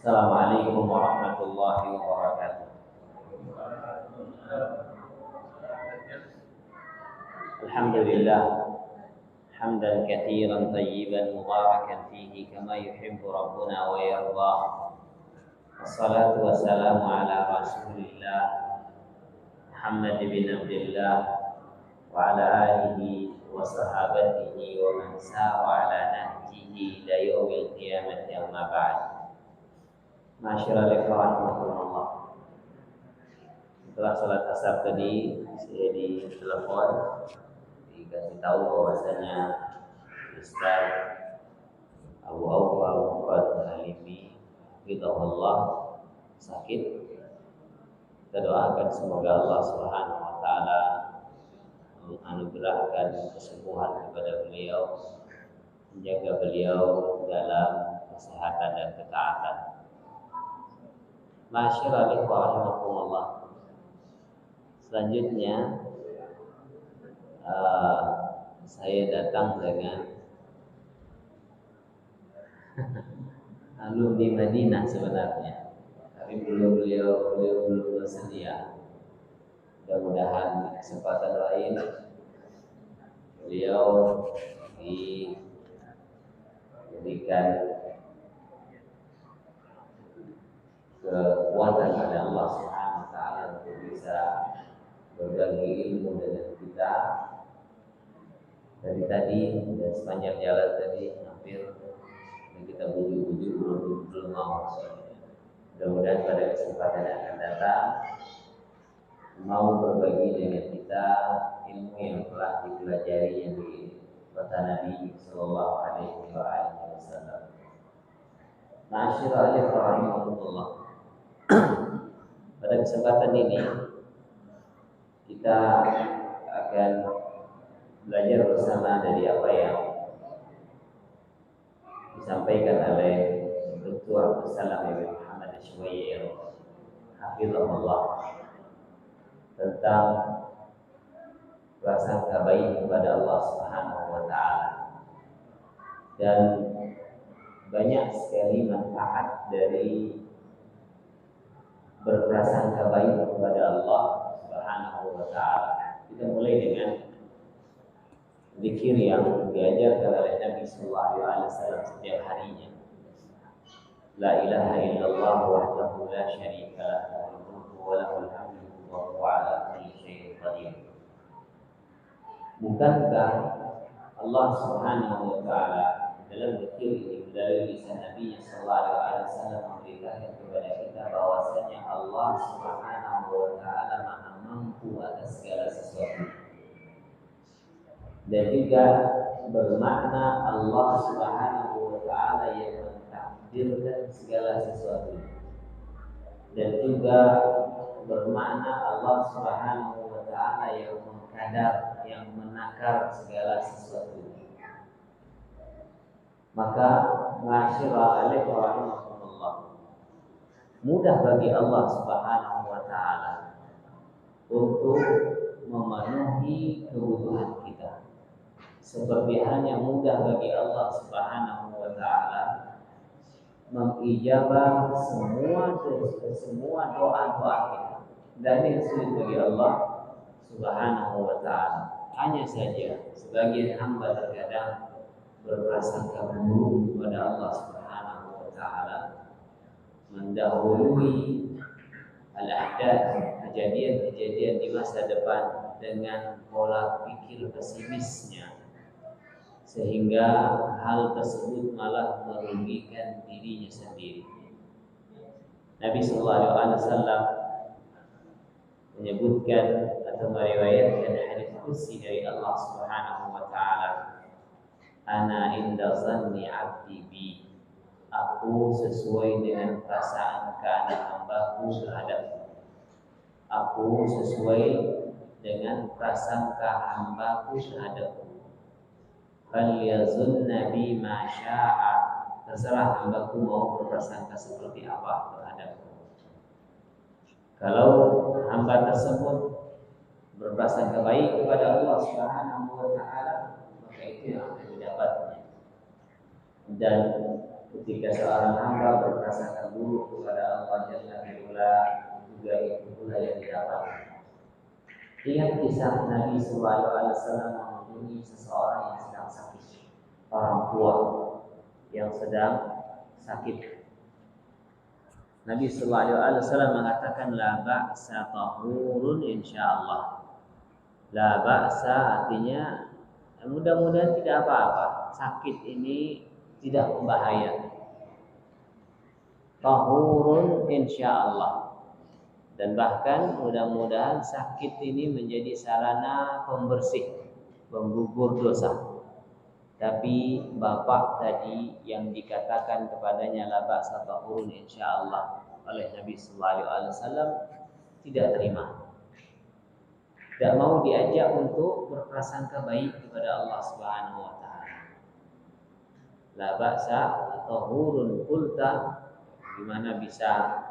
Assalamualaikum warahmatullahi wabarakatuh. Alhamdulillah hamdan katsiran tayyiban mubarakan fihi kama yuhibbu rabbuna wa yarda. Wassalatu wassalamu ala Rasulillah Muhammad bin Abdullah wa ala alihi wa sahabatihi wa man sara ala nahjihi ila yaumil qiyamati amma ba'd. Masyaallah rahmatullah. Setelah salat asar tadi saya ditelepon dikasih tahu bahwasanya Ustaz Abu Awfa Mufrad Halimi Hidayahullah sakit. Kita doakan semoga Allah Subhanahu wa taala menganugerahkan kesembuhan kepada beliau, menjaga beliau dalam kesehatan dan ketaatan. Masyaallah rahimakumullah. Selanjutnya saya datang dengan alumni Madinah sebenarnya, tapi beliau belum bersedia. Mudah-mudahan kesempatan lain beliau diberikan kekuatan oleh Allah Subhanahu wa taala untuk bisa berbagi ilmu dengan kita. Dari tadi dan sepanjang jalan tadi hampir kita bujuk-bujuk belum mau. Mudah-mudahan pada kesempatan yang akan datang mau berbagi dengan kita ilmu yang telah dipelajari di kota Nabi Sallallahu Alaihi Wasallam. Masyaallah rahimahullah. Pada kesempatan ini kita akan belajar bersama dari apa yang disampaikan oleh Dr. Abdul Salam bin Muhammad Syuwair hafizahullah tentang prasangka baik kepada Allah Subhanahu wa taala. Dan banyak sekali manfaat dari berprasangka baik kepada Allah Subhanahu wa taala. Kita mulai dengan zikir yang diajarkan oleh Nabi sallallahu alaihi wasallam setiap harinya. La ilaha illallah wahdahu la syarika lah, lahul mulku wa lahul hamdu wa huwa ala kulli syai'in qadir. Bukankah Allah Subhanahu wa taala dalam zikir ini dari lisan Nabi sallallahu alaihi wasallam memberitakan kepada kita bahwasanya Allah Subhanahu wa taala Maha mampu atas segala sesuatu. Dan juga bermakna Allah Subhanahu wa taala yang mentakdirkan segala sesuatu. Dan juga bermakna Allah Subhanahu wa taala yang mengkadar, yang menakar segala sesuatu. Maka masyaallah rahimahullah, mudah bagi Allah Subhanahu wa taala untuk memenuhi kebutuhan kita. Seperti halnya mudah bagi Allah Subhanahu wa taala mengijabah semua doa-doa kita. Dan yang sulit bagi Allah Subhanahu wa taala. Hanya saja sebagian hamba terkadang berprasangka buruk kepada Allah Subhanahu wa taala, mendahului al-ahdath, kejadian-kejadian di masa depan dengan pola pikir pesimisnya, sehingga hal tersebut malah merugikan dirinya sendiri. Nabi sallallahu alaihi wasallam menyebutkan atau meriwayatkan hadis qudsi dari Allah Subhanahu wa taala, ana inda zanni 'abdi bi, aku sesuai dengan prasangka hambaku terhadapku. Aku sesuai dengan prasangka hambaku terhadapku. Falyazunna bi ma syaa, terserah hambaku mau berprasangka seperti apa terhadapku. Kalau hamba tersebut berprasangka baik kepada Allah Subhanahu wa taala, maka itu yang akan didapatnya. Dan ketika seorang hamba berprasangka buruk kepada Allah Jalla wa'ala, juga itu pula yang didapat. Ingat kisah Nabi Sallallahu Alaihi Wasallam mengunjungi seseorang yang sedang sakit, orang tua yang sedang sakit. Nabi Sallallahu Alaihi Wasallam mengatakan la ba'sa tahurun insyaallah. La ba'sa artinya mudah-mudahan tidak apa-apa. Sakit ini tidak berbahaya. Tahurun insyaallah. Dan bahkan mudah-mudahan sakit ini menjadi sarana pembersih, penggugur dosa. Tapi bapak tadi yang dikatakan kepadanya la ba'sa tahurun insyaallah oleh Nabi sallallahu alaihi wasallam tidak terima. Tidak mau diajak untuk berprasangka baik kepada Allah Subhanahu wa taala. La ba'sa tahurun qulta, gimana bisa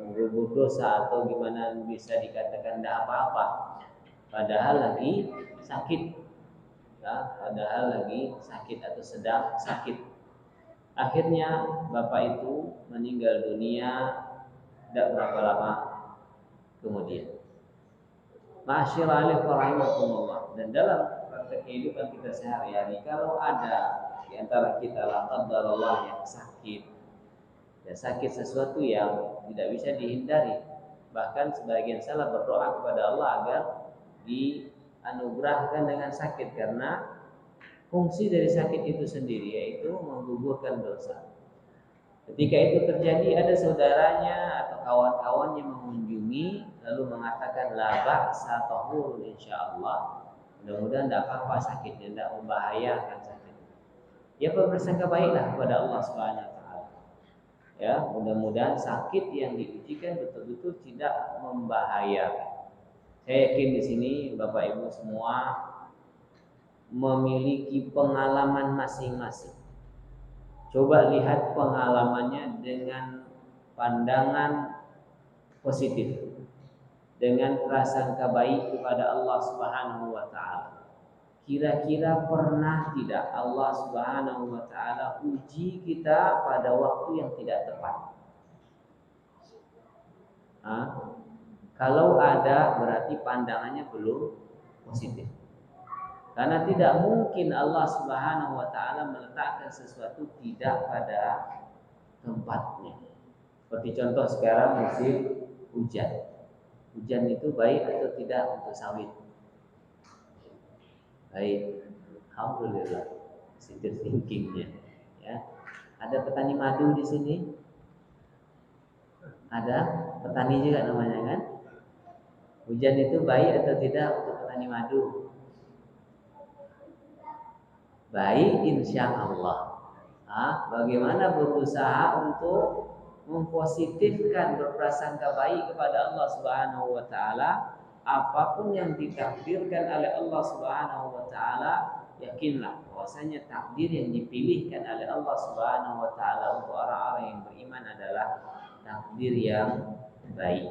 menggugur dosa, atau gimana bisa dikatakan tidak apa-apa padahal lagi sakit, ya, padahal lagi sakit atau sedang sakit. Akhirnya bapak itu meninggal dunia tidak berapa lama kemudian. Ma'asyiral rahimakumullah. Dan dalam praktek kehidupan kita sehari-hari, kalau ada di antara kita la qadarullah yang sakit, ya sakit sesuatu yang tidak bisa dihindari, bahkan sebagian salah berdoa kepada Allah agar dianugerahkan dengan sakit, karena fungsi dari sakit itu sendiri yaitu menggugurkan dosa. Ketika itu terjadi, ada saudaranya atau kawan-kawan yang mengunjungi lalu mengatakan la ba'sa tahur insyaallah, mudah-mudahan tidak apa-apa sakitnya, tidak membahayakan sakit. Ya, berprasangka baiklah kepada Allah Subhanahu wa taala. Ya, mudah-mudahan sakit yang diujikan betul-betul tidak membahayakan. Saya yakin di sini Bapak Ibu semua memiliki pengalaman masing-masing. Coba lihat pengalamannya dengan pandangan positif, dengan prasangka baik kepada Allah Subhanahu wa taala. Kira-kira pernah tidak Allah Subhanahu wa taala uji kita pada waktu yang tidak tepat? Kalau ada, berarti pandangannya belum positif. Karena tidak mungkin Allah Subhanahu wa taala meletakkan sesuatu tidak pada tempatnya. Seperti contoh sekarang musim hujan. Hujan itu baik atau tidak untuk sawit? Baik. Alhamdulillah. Positive thinkingnya. Ya. Ada petani madu di sini? Ada petani juga namanya kan? Hujan itu baik atau tidak untuk petani madu? Baik, insya Allah. Bagaimana berusaha untuk mempositifkan, berprasangka baik kepada Allah Subhanahu wa taala. Apapun yang ditakdirkan oleh Allah Subhanahu wa taala, yakinlah bahwasanya takdir yang dipilihkan oleh Allah Subhanahu wa taala untuk orang-orang yang beriman adalah takdir yang baik.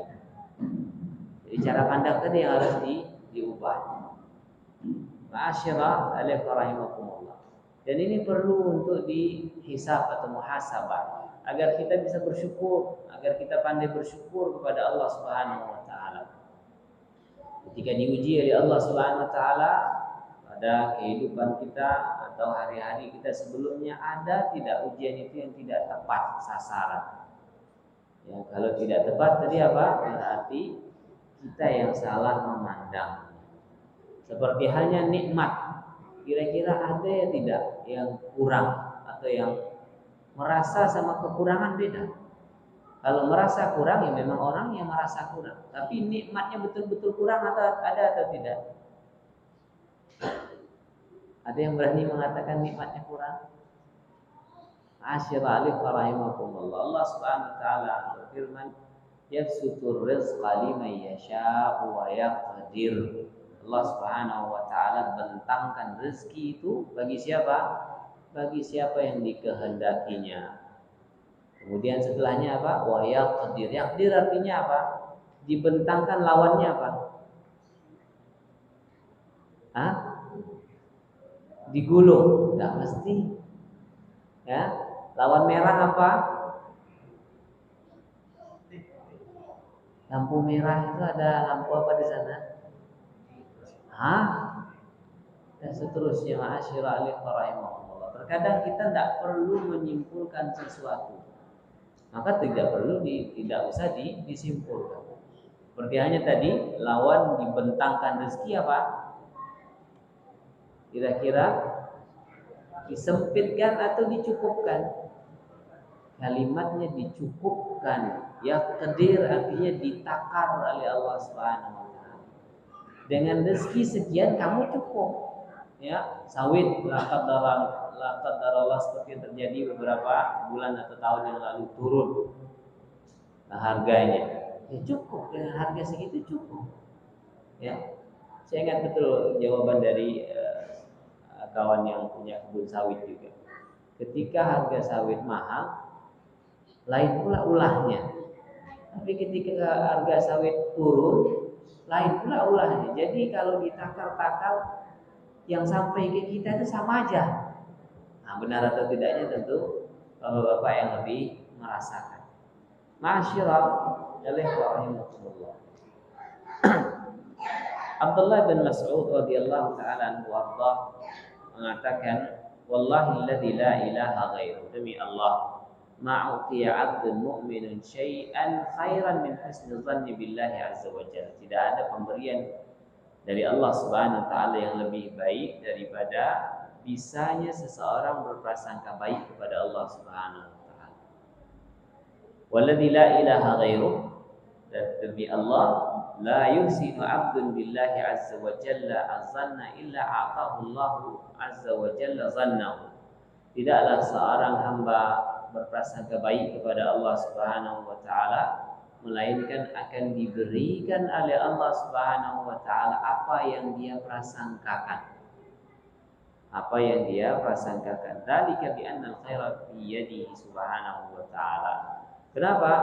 Jadi cara pandang tadi yang harus diubah. Ma'asyiral rahimakumullah. Dan ini perlu untuk dihisab atau muhasabah agar kita bisa bersyukur, agar kita pandai bersyukur kepada Allah Subhanahu wa taala. Ketika diuji oleh Allah Subhanahu wa taala pada kehidupan kita atau hari-hari kita sebelumnya, ada tidak ujian itu yang tidak tepat sasaran? Ya, kalau tidak tepat tadi apa? Berarti kita yang salah memandang. Seperti halnya nikmat, kira-kira ada ya tidak yang kurang atau yang merasa sama kekurangan beda. Kalau merasa kurang, ya memang orang yang merasa kurang. Tapi nikmatnya betul-betul kurang atau ada atau tidak? Ada yang berani mengatakan nikmatnya kurang? Asyiralif rahimakumullah. Allah Subhanahu wa taala berfirman, "Yabsutur rizqa liman yasha'u wa yaqdir." Allah Subhanahu wa taala bentangkan rezeki itu bagi siapa? Bagi siapa yang dikehendakinya. Kemudian setelahnya apa? Wa yaqdir. Yaqdir artinya apa? Dibentangkan, lawannya apa? Digulung. Enggak mesti. Ya, lawan merah apa? Lampu merah itu ada lampu apa di sana? Hah? Dan seterusnya. Ma'asyiral rahimahumullah. Terkadang kita tidak perlu menyimpulkan sesuatu, maka tidak usah disimpulkan. Seperti hanya tadi lawan dibentangkan rezeki apa? Kira-kira disempitkan atau dicukupkan? Kalimatnya dicukupkan. Ya kedir artinya ditakar oleh Allah Subhanahu wa taala. Dengan rezeki sekian kamu cukup. Ya, sawit lakat darah seperti yang terjadi beberapa bulan atau tahun yang lalu turun harganya. Ya cukup, dengan harga segitu cukup. Ya, saya ingat betul jawaban dari kawan yang punya kebun sawit juga. Ketika harga sawit mahal, lain pula ulahnya. Tapi ketika harga sawit turun, lain pula ulahnya. Jadi kalau ditakar-takar, yang sampai ke kita itu sama aja. Nah, benar atau tidaknya tentu bapak-bapak yang lebih merasakan. Ma'asyiral rahimakumullah. Abdullah bin Mas'ud radhiyallahu taala anhu warḍah mengatakan, wallahi alladzi la ilaha ghairu, demi Allah, ma'utiya 'abdun mu'minun syai'an khairan min husni dhanni billahi azza wa jalla. Tidak ada pemberian dari Allah Subhanahu wa taala yang lebih baik daripada bisanya seseorang berprasangka baik kepada Allah Subhanahu wa taala. Walladzi la ilaha ghairuh, dan demi Allah, la yuhsinu 'abdun billahi azza wa jalla azanna illa a'tahu Allah azza wa jalla zannahu. Tidaklah seorang hamba berprasangka baik kepada Allah Subhanahu wa taala melainkan akan diberikan oleh Allah Subhanahu wa taala apa yang dia prasangkakan. Apa yang dia prasangkakan. Dzalika bi anna al-khaira fi yadihi subhanahu wa ta'ala. Kenapa?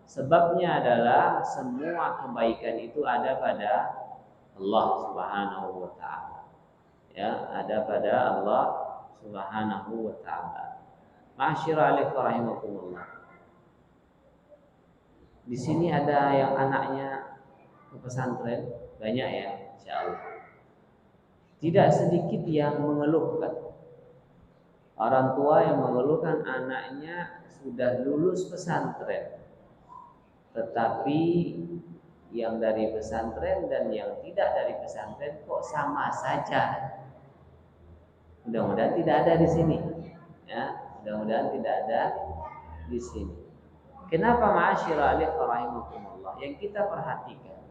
Sebabnya adalah semua kebaikan itu ada pada Allah Subhanahu wa taala. Ya, ada pada Allah Subhanahu wa taala. Ma'asyiral rahimakumullah. Di sini ada yang anaknya ke pesantren, banyak ya, insyaallah. Tidak sedikit yang mengeluhkan. Orang tua yang mengeluhkan anaknya sudah lulus pesantren, tetapi yang dari pesantren dan yang tidak dari pesantren kok sama saja. Mudah-mudahan tidak ada di sini. Ya, mudah-mudahan tidak ada di sini. Kenapa ma'asyiral rahimakumullah? Yang kita perhatikan,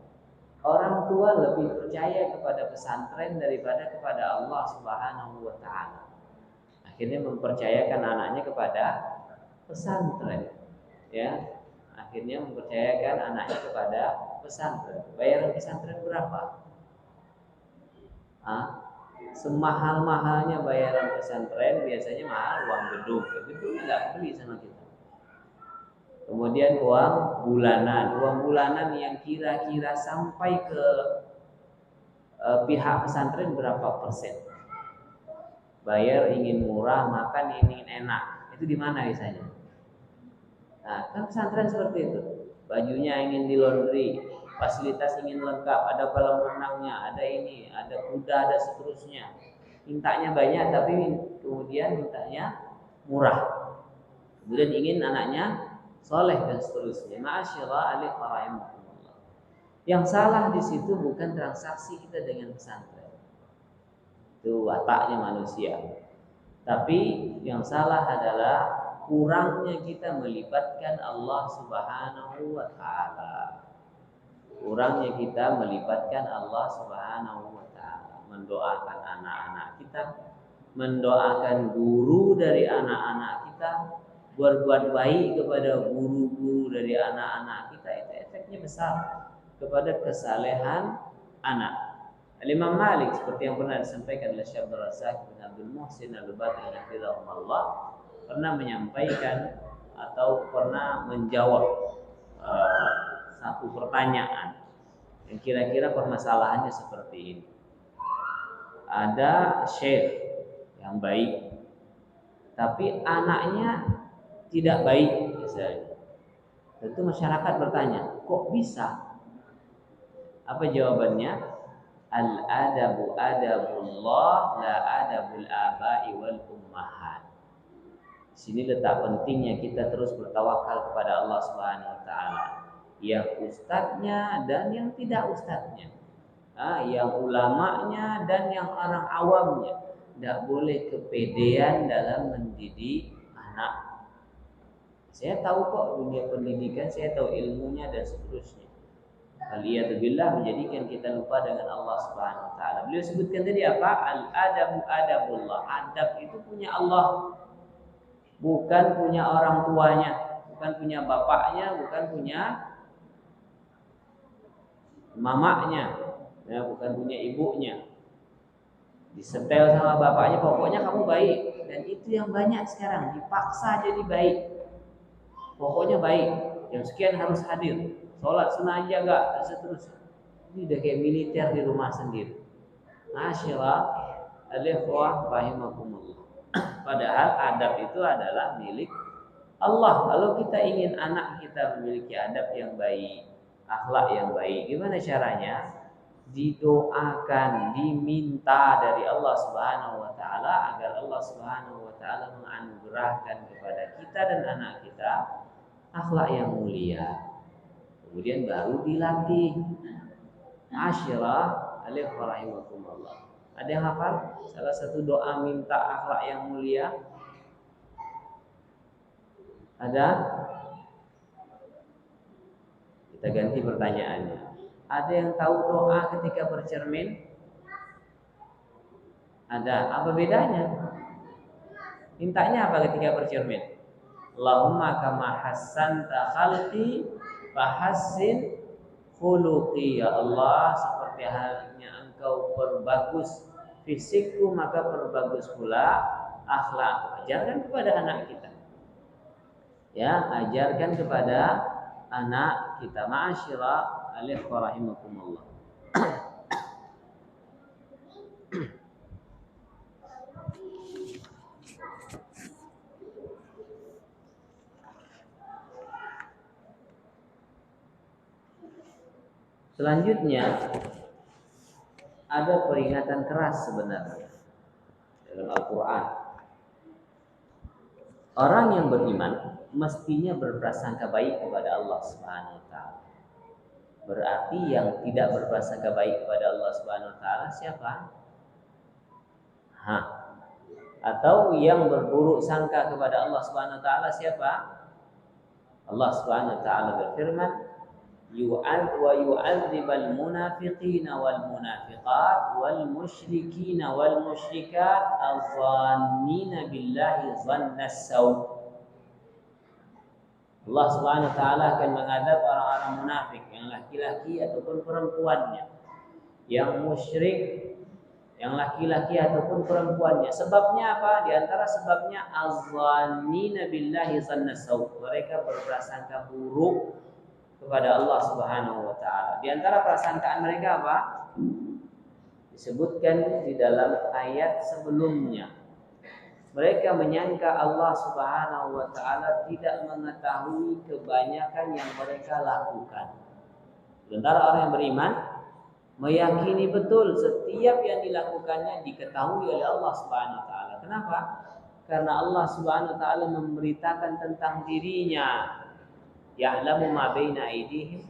orang tua lebih percaya kepada pesantren daripada kepada Allah Subhanahu wa taala. Akhirnya mempercayakan anaknya kepada pesantren. Ya. Akhirnya mempercayakan anaknya kepada pesantren. Bayaran pesantren berapa? Semahal-mahalnya bayaran pesantren biasanya mahal uang gedung. Gedungnya nggak beli sama kita. Kemudian uang bulanan yang kira-kira sampai ke pihak pesantren berapa persen? Bayar ingin murah, makan ingin enak, itu di mana biasanya? Nah, kan pesantren seperti itu. Bajunya ingin di laundry, fasilitas ingin lengkap, ada kolam renangnya, ada ini, ada kuda, ada seterusnya. Mintanya banyak, tapi kemudian mintanya murah. Kemudian ingin anaknya soleh dan seterusnya. Ma'asyiral rahimakumullah. Yang salah di situ bukan transaksi kita dengan pesantren. Itu wataknya manusia. Tapi yang salah adalah kurangnya kita melibatkan Allah Subhanahu wa taala. Kurangnya kita melibatkan Allah Subhanahu wa taala, mendoakan anak-anak kita, mendoakan guru dari anak-anak kita, berbuat baik kepada guru-guru dari anak-anak kita, itu efeknya besar kepada kesalehan anak. Imam Malik seperti yang pernah disampaikan oleh Syekh Abdul Razak bin Abdul Muhsin Al-Badri rahimahullah pernah menyampaikan atau pernah menjawab satu pertanyaan yang kira-kira permasalahannya seperti ini. Ada syekh yang baik, tapi anaknya tidak baik misalnya. Tentu masyarakat bertanya, kok bisa? Apa jawabannya? Al-adabu adabullah la adabul aba'i wal ummahat. Di sini letak pentingnya kita terus bertawakal kepada Allah Subhanahu wa taala. Yang ustadznya dan yang tidak ustadznya. Yang ulamanya dan yang orang awamnya. Tidak boleh kepedean dalam mendidik anak. Saya tahu kok dunia pendidikan, saya tahu ilmunya dan seterusnya. Aliyatubillah menjadikan kita lupa dengan Allah Subhanahu wa taala. Beliau sebutkan tadi apa? Al-adabu adabullah. Adab itu punya Allah. Bukan punya orang tuanya, bukan punya bapaknya, bukan punya mamanya, ya, bukan punya ibunya. Disetel sama bapaknya, pokoknya kamu baik. Dan itu yang banyak sekarang, dipaksa jadi baik. Pokoknya baik, yang sekian harus hadir. Sholat sunnah jaga dan seterusnya. Ini udah kayak militer di rumah sendiri. Masyaallah, al-ikhwah rahimakumullah. Padahal adab itu adalah milik Allah. Kalau kita ingin anak kita memiliki adab yang baik, akhlak yang baik, gimana caranya? Didoakan, diminta dari Allah Subhanahu wa taala agar Allah Subhanahu wa taala menganugerahkan kepada kita dan anak kita akhlak yang mulia. Kemudian baru dilatih. Asyirah alaihi rahimakumullah. Ada yang hafal? Salah satu doa minta akhlak yang mulia. Ada? Kita ganti pertanyaannya. Ada yang tahu doa ketika bercermin? Ada. Apa bedanya? Mintanya apa ketika bercermin? Allahumma kama hassanta khalqi fahassin khuluqi. Ya Allah, seperti halnya Engkau perbagus fisikku, maka perbagus pula akhlak. Ajarkan kepada anak kita. Ya, ajarkan kepada anak kita. Ma'asyiral ikhwah rahimakumullah. Selanjutnya ada peringatan keras sebenarnya dalam Al-Quran. Orang yang beriman mestinya berprasangka baik kepada Allah Subhanahu wa taala. Berarti yang tidak berprasangka baik kepada Allah Subhanahu wa taala siapa? Atau yang berburuk sangka kepada Allah Subhanahu wa taala siapa? Allah Subhanahu wa taala berfirman, yu'adzibal munafiqina wal munafiqat wal musyrikina wal musyrikat adh-dhannina billahi dhannas saw. Allah Subhanahu wa taala akan mengadab orang-orang munafik, yang laki-laki ataupun perempuannya, yang musyrik, yang laki-laki ataupun perempuannya. Sebabnya apa? Di antara sebabnya adh-dhannina billahi dhannas saw. Mereka berprasangka buruk kepada Allah Subhanahu wa taala. Di antara prasangkaan mereka apa? Disebutkan di dalam ayat sebelumnya. Mereka menyangka Allah Subhanahu wa taala tidak mengetahui kebanyakan yang mereka lakukan. Sementara orang yang beriman meyakini betul setiap yang dilakukannya diketahui oleh Allah Subhanahu wa taala. Kenapa? Karena Allah Subhanahu wa taala memberitakan tentang dirinya. Ya'lamu ma baina aydihim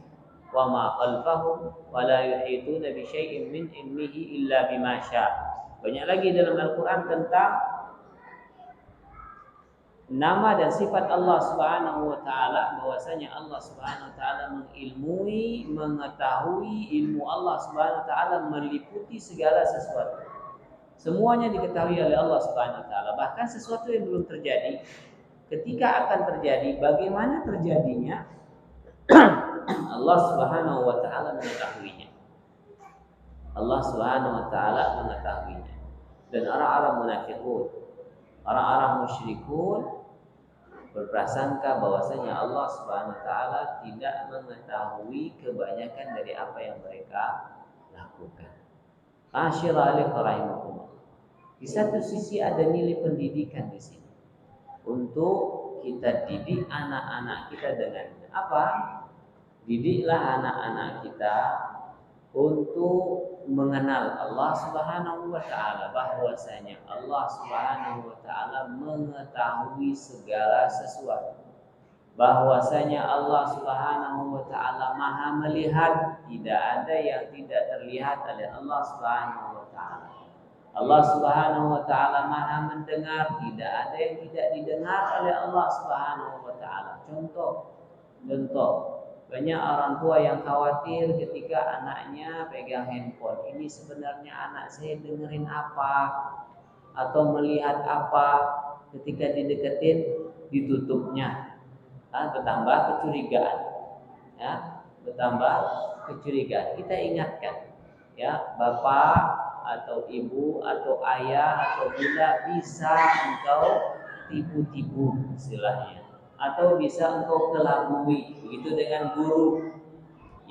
wa ma khalfahum wa la yuhituna bi syai'in min ilmihi illa bima syaa. Banyak lagi dalam Al-Qur'an tentang nama dan sifat Allah Subhanahu wa taala, bahwasanya Allah Subhanahu wa taala mengilmui, mengetahui. Ilmu Allah Subhanahu wa taala meliputi segala sesuatu. Semuanya diketahui oleh Allah Subhanahu wa taala, bahkan sesuatu yang belum terjadi. Ketika akan terjadi, bagaimana terjadinya, Allah Subhanahu wa taala mengetahuinya. Allah Subhanahu wa taala mengetahuinya. Dan orang-orang munafiqun, orang-orang musyrikun berprasangka bahwasanya Allah Subhanahu wa taala tidak mengetahui kebanyakan dari apa yang mereka lakukan. Asyirah alaihi rahimakumullah. Di satu sisi ada nilai pendidikan di sini. untuk kita didik anak-anak kita dengan apa? Didiklah anak-anak kita untuk mengenal Allah Subhanahu wa taala, bahwasanya Allah Subhanahu wa taala mengetahui segala sesuatu. Bahwasanya Allah Subhanahu wa taala Maha melihat, tidak ada yang tidak terlihat oleh Allah Subhanahu wa taala. Allah Subhanahu wa taala Maha mendengar, tidak ada yang tidak didengar oleh Allah Subhanahu wa taala. Contoh, banyak orang tua yang khawatir ketika anaknya pegang handphone. Ini sebenarnya anak saya dengerin apa atau melihat apa, ketika dideketin ditutupnya. Bertambah kecurigaan. Ya, bertambah kecurigaan. Kita ingatkan, ya, bapak atau ibu atau ayah atau bunda, bisa engkau tipu-tipu istilahnya, atau bisa engkau kelabui. Begitu dengan guru,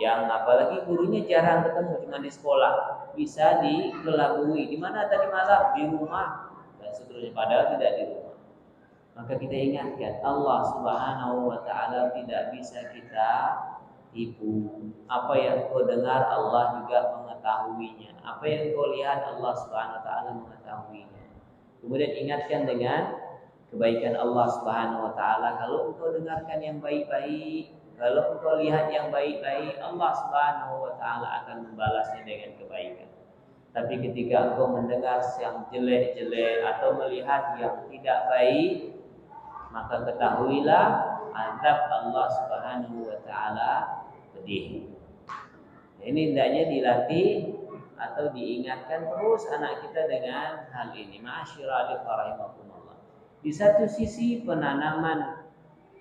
yang apalagi gurunya jarang ketemu, cuma di sekolah, bisa dikelabui. Di mana tadi malam? Di rumah, dan seterusnya, padahal tidak di rumah. Maka kita ingatkan, Allah Subhanahu wa taala tidak bisa kita tipu. Apa yang kau dengar Allah juga mengetahuinya. Apa yang kau lihat Allah Subhanahu wa taala mengetahuinya. Kemudian ingatkan dengan kebaikan Allah Subhanahu wa taala. Kalau engkau dengarkan yang baik-baik, kalau engkau lihat yang baik-baik, Allah Subhanahu wa taala akan membalasnya dengan kebaikan. Tapi ketika engkau mendengar yang jelek-jelek atau melihat yang tidak baik, maka ketahuilah azab Allah Subhanahu wa taala pedih. Ini hendaknya dilatih atau diingatkan terus anak kita dengan hal ini. Ma'asyiral rahimakumullah. Di satu sisi penanaman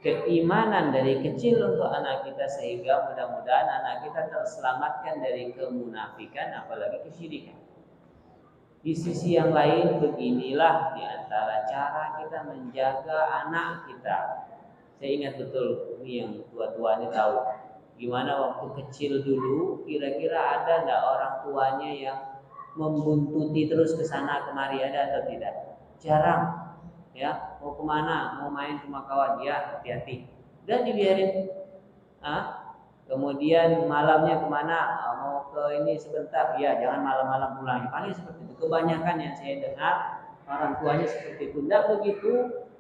keimanan dari kecil untuk anak kita, sehingga mudah-mudahan anak kita terselamatkan dari kemunafikan apalagi kesyirikan. Di sisi yang lain, beginilah di antara cara kita menjaga anak kita. Saya ingat betul, ini yang tua-tua ini tahu. Gimana waktu kecil dulu, kira-kira ada enggak orang tuanya yang membuntuti terus ke sana kemari, ada atau tidak? Jarang. Ya, mau kemana? Mau main sama kawan? Ya, hati-hati. Dan dibiarin. Kemudian malamnya kemana? Mau ke ini sebentar, ya jangan malam-malam pulang. Paling seperti itu. Kebanyakan yang saya dengar orang tuanya seperti itu. Tidak begitu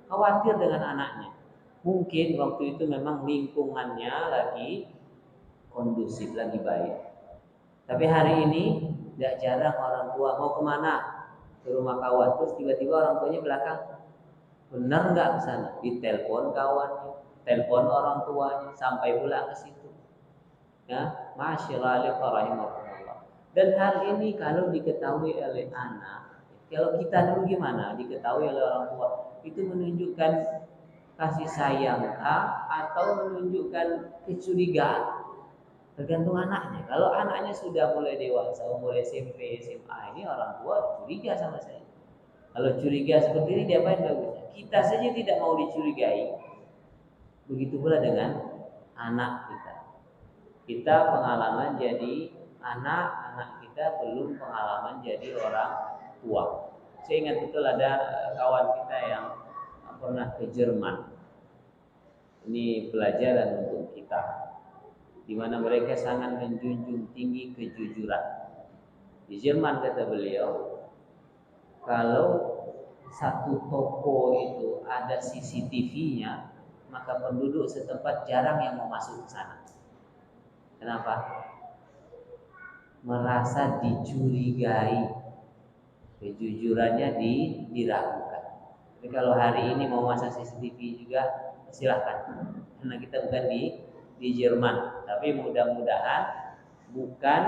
khawatir dengan anaknya. Mungkin waktu itu memang lingkungannya lagi kondusif, lagi baik. Tapi hari ini tidak jarang orang tua mau kemana? Ke rumah kawan. Terus tiba-tiba orang tuanya belakang, benar nggak ke sana? Ditelepon kawannya, telepon orang tuanya, sampai pulang ke situ. Ya, masyaallah rahimahullah. Dan hal ini kalau diketahui oleh anak, kalau kita dulu gimana? Diketahui oleh orang tua, itu menunjukkan kasih sayang atau menunjukkan kecurigaan. Tergantung anaknya. Kalau anaknya sudah mulai dewasa, mulai SMP, SMA, ini orang tua curiga sama saya. Kalau curiga seperti ini, diapain bagusnya? Kita saja tidak mau dicurigai. Begitu pula dengan anak kita. Kita pengalaman jadi anak kita belum pengalaman jadi orang tua. Saya ingat betul ada kawan kita yang pernah ke Jerman. Ini pelajaran untuk kita, di mana mereka sangat menjunjung tinggi kejujuran. Di Jerman, kata beliau, kalau satu toko itu ada CCTV-nya, maka penduduk setempat jarang yang mau masuk ke sana. Kenapa? Merasa dicurigai, kejujurannya diragukan. Tapi kalau hari ini mau masang CCTV juga silahkan, karena kita bukan di Jerman. Tapi mudah-mudahan bukan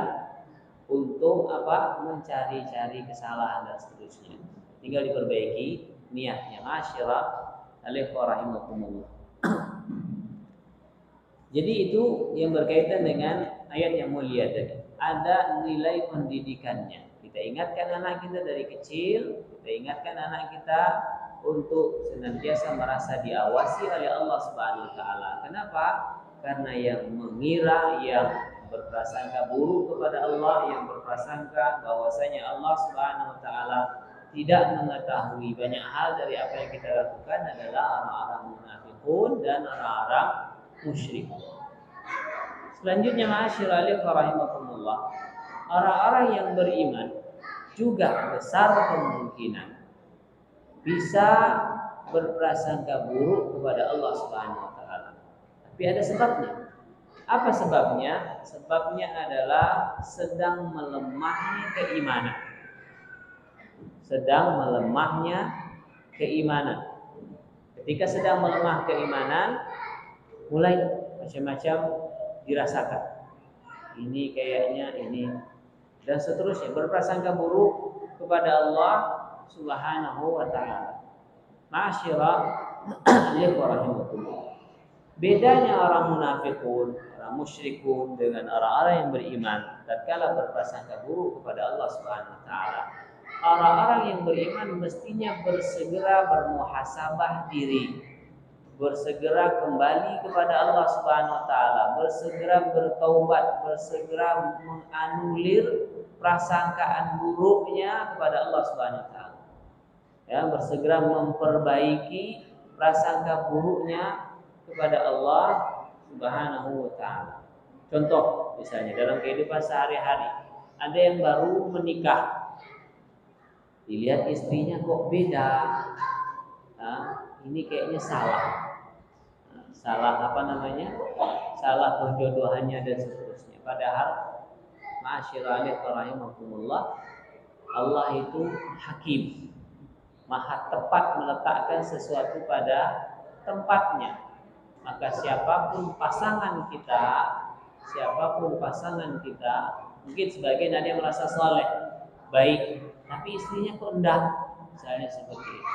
untuk mencari-cari kesalahan dan seterusnya. Tinggal diperbaiki niatnya. Masyaallah, rahimakumullah. Jadi itu yang berkaitan dengan ayat yang mulia tadi. Ada nilai pendidikannya. Kita ingatkan anak kita dari kecil, kita ingatkan anak kita untuk senantiasa merasa diawasi oleh Allah Subhanahu wa taala. Kenapa? Karena yang mengira, yang berprasangka buruk kepada Allah, yang berprasangka bahwasanya Allah Subhanahu wa taala tidak mengetahui banyak hal dari apa yang kita lakukan adalah orang-orang munafikun dan orang-orang musyrik. Selanjutnya ma'asyiral rahimakumullah, orang-orang yang beriman juga besar kemungkinan bisa berprasangka buruk kepada Allah Subhanahu wa taala. Tapi ada sebabnya. Apa sebabnya? Sebabnya adalah sedang melemahnya keimanan. Sedang melemahnya keimanan. Ketika sedang melemah keimanan, mulai macam-macam dirasakan. Ini kayaknya ini dan seterusnya, berprasangka buruk kepada Allah Subhanahu wa taala. Ma'asyiral rahimakumullah. Bedanya orang munafikun, orang musyrikun dengan orang-orang yang beriman tatkala berprasangka buruk kepada Allah Subhanahu wa taala. Orang-orang yang beriman mestinya bersegera bermuhasabah diri, bersegera kembali kepada Allah Subhanahu wa taala, bersegera bertaubat, bersegera menganulir prasangkaan buruknya kepada Allah Subhanahu wa taala. Ya, bersegera memperbaiki prasangka buruknya kepada Allah Subhanahu wa taala. Contoh misalnya dalam kehidupan sehari-hari, ada yang baru menikah, dilihat istrinya kok beda. Ini kayaknya salah. Salah apa namanya? Salah perjodohannya dan seterusnya. Padahal ma'asyiral rahimakumullah, Allah itu hakim, maha tepat meletakkan sesuatu pada tempatnya. Maka siapapun pasangan kita, mungkin sebagian ada yang merasa soleh, baik, tapi istrinya kok enggak, misalnya seperti itu.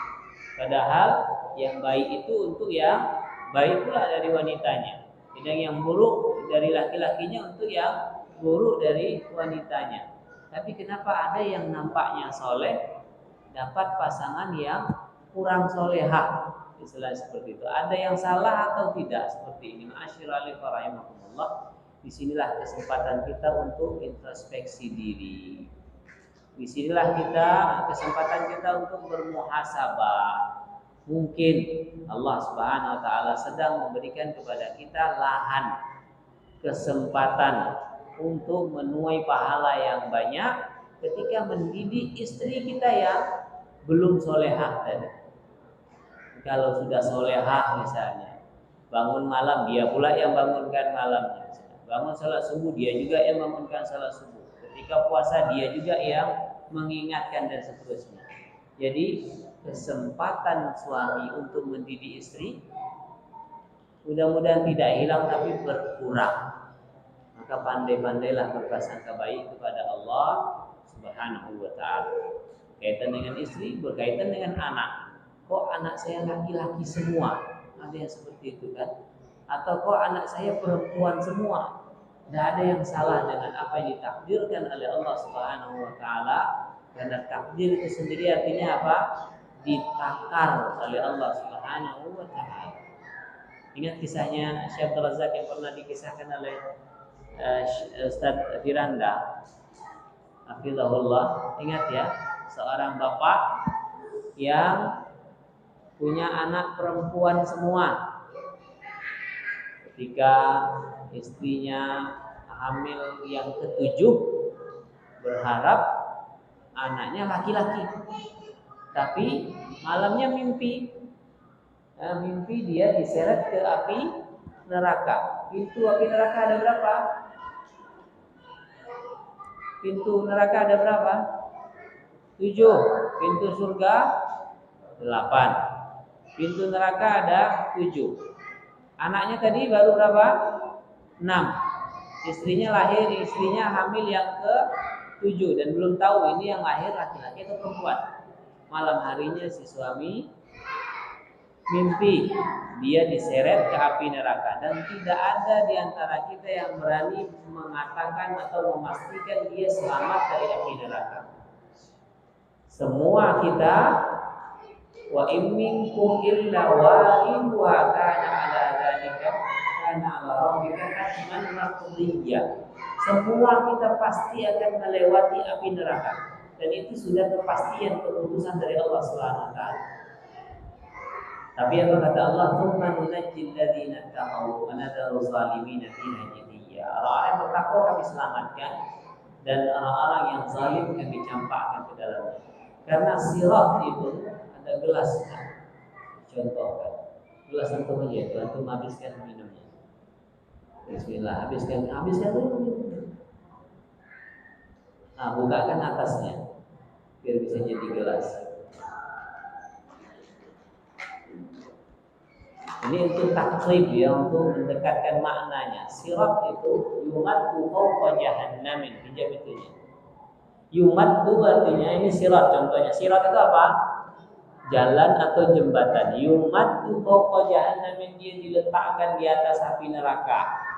Padahal yang baik itu untuk yang baik pula dari wanitanya, sedang yang buruk dari laki-lakinya untuk yang buruk dari wanitanya. Tapi kenapa ada yang nampaknya soleh dapat pasangan yang kurang solehah, istilah seperti itu? Ada yang salah atau tidak seperti ini? Ma'asyiral rahimakumullah. Disinilah kesempatan kita untuk introspeksi diri. Disinilah kesempatan kita untuk bermuhasabah. Mungkin Allah Subhanahu wa taala sedang memberikan kepada kita lahan, kesempatan untuk menuai pahala yang banyak ketika mendidik istri kita yang belum solehah tadi. Kalau sudah solehah misalnya, bangun malam dia pula yang bangunkan malamnya. Bangun salat subuh dia juga yang bangunkan salat subuh. Ketika puasa dia juga yang mengingatkan dan seterusnya. Jadi kesempatan suami untuk mendidik istri mudah-mudahan tidak hilang tapi berkurang. Maka pandai-pandailah berprasangka baik kepada Allah Subhanahu wa taala. Kaitan dengan istri, berkaitan dengan anak. Kok anak saya laki-laki semua? Ada yang seperti itu kan? Atau kok anak saya perempuan semua? Tidak ada yang salah dengan apa yang ditakdirkan oleh Allah Subhanahu wa taala, karena takdir itu sendiri artinya apa? Ditakar oleh Allah Subhanahu wa taala. Ingat kisahnya Syekh Abdul Razak yang pernah dikisahkan oleh Ustaz Firanda hafizahullah. Ingat ya, seorang bapak yang punya anak perempuan semua. Ketika istrinya hamil yang ke-7, berharap anaknya laki-laki. Tapi malamnya mimpi dia diseret ke api neraka. Pintu api neraka ada berapa? Pintu neraka ada berapa? 7. Pintu surga 8. Pintu neraka ada 7. Anaknya tadi baru berapa? 6. Istrinya hamil yang ke-7 dan belum tahu ini yang lahir laki-laki atau perempuan. Malam harinya si suami mimpi dia diseret ke api neraka, dan tidak ada di antara kita yang berani mengatakan atau memastikan dia selamat dari api neraka. Semua kita wa in minkum illa wariduha kana ala dzalika kana ala rabbika hatman maqdiyya. Semua kita pasti akan melewati api neraka. dan itu sudah kepastian keputusan dari Allah Subhanahu wa taala. Tapi apa kata Allah? "Tsumma nunajjil ladzina taqaw wa nadharu zalimina fiha jithiya." Orang-orang yang bertakwa kami selamatkan dan orang-orang yang zalim kami campakkan ke dalamnya. Karena sirat itu ada gelas. Contoh kan. Gelas antum aja, itu antum habiskan minumnya. Bismillah, habiskan dulu. Nah, bukakan atasnya biar bisa jadi gelas. Ini untuk takrib ya, untuk mendekatkan maknanya. Sirat itu yumaddu fawqa jahannamin, pinjam itunya. Yumaddu artinya ini sirat contohnya. Sirat itu apa? Jalan atau jembatan. Yumaddu fawqa jahannamin, dia diletakkan di atas api neraka.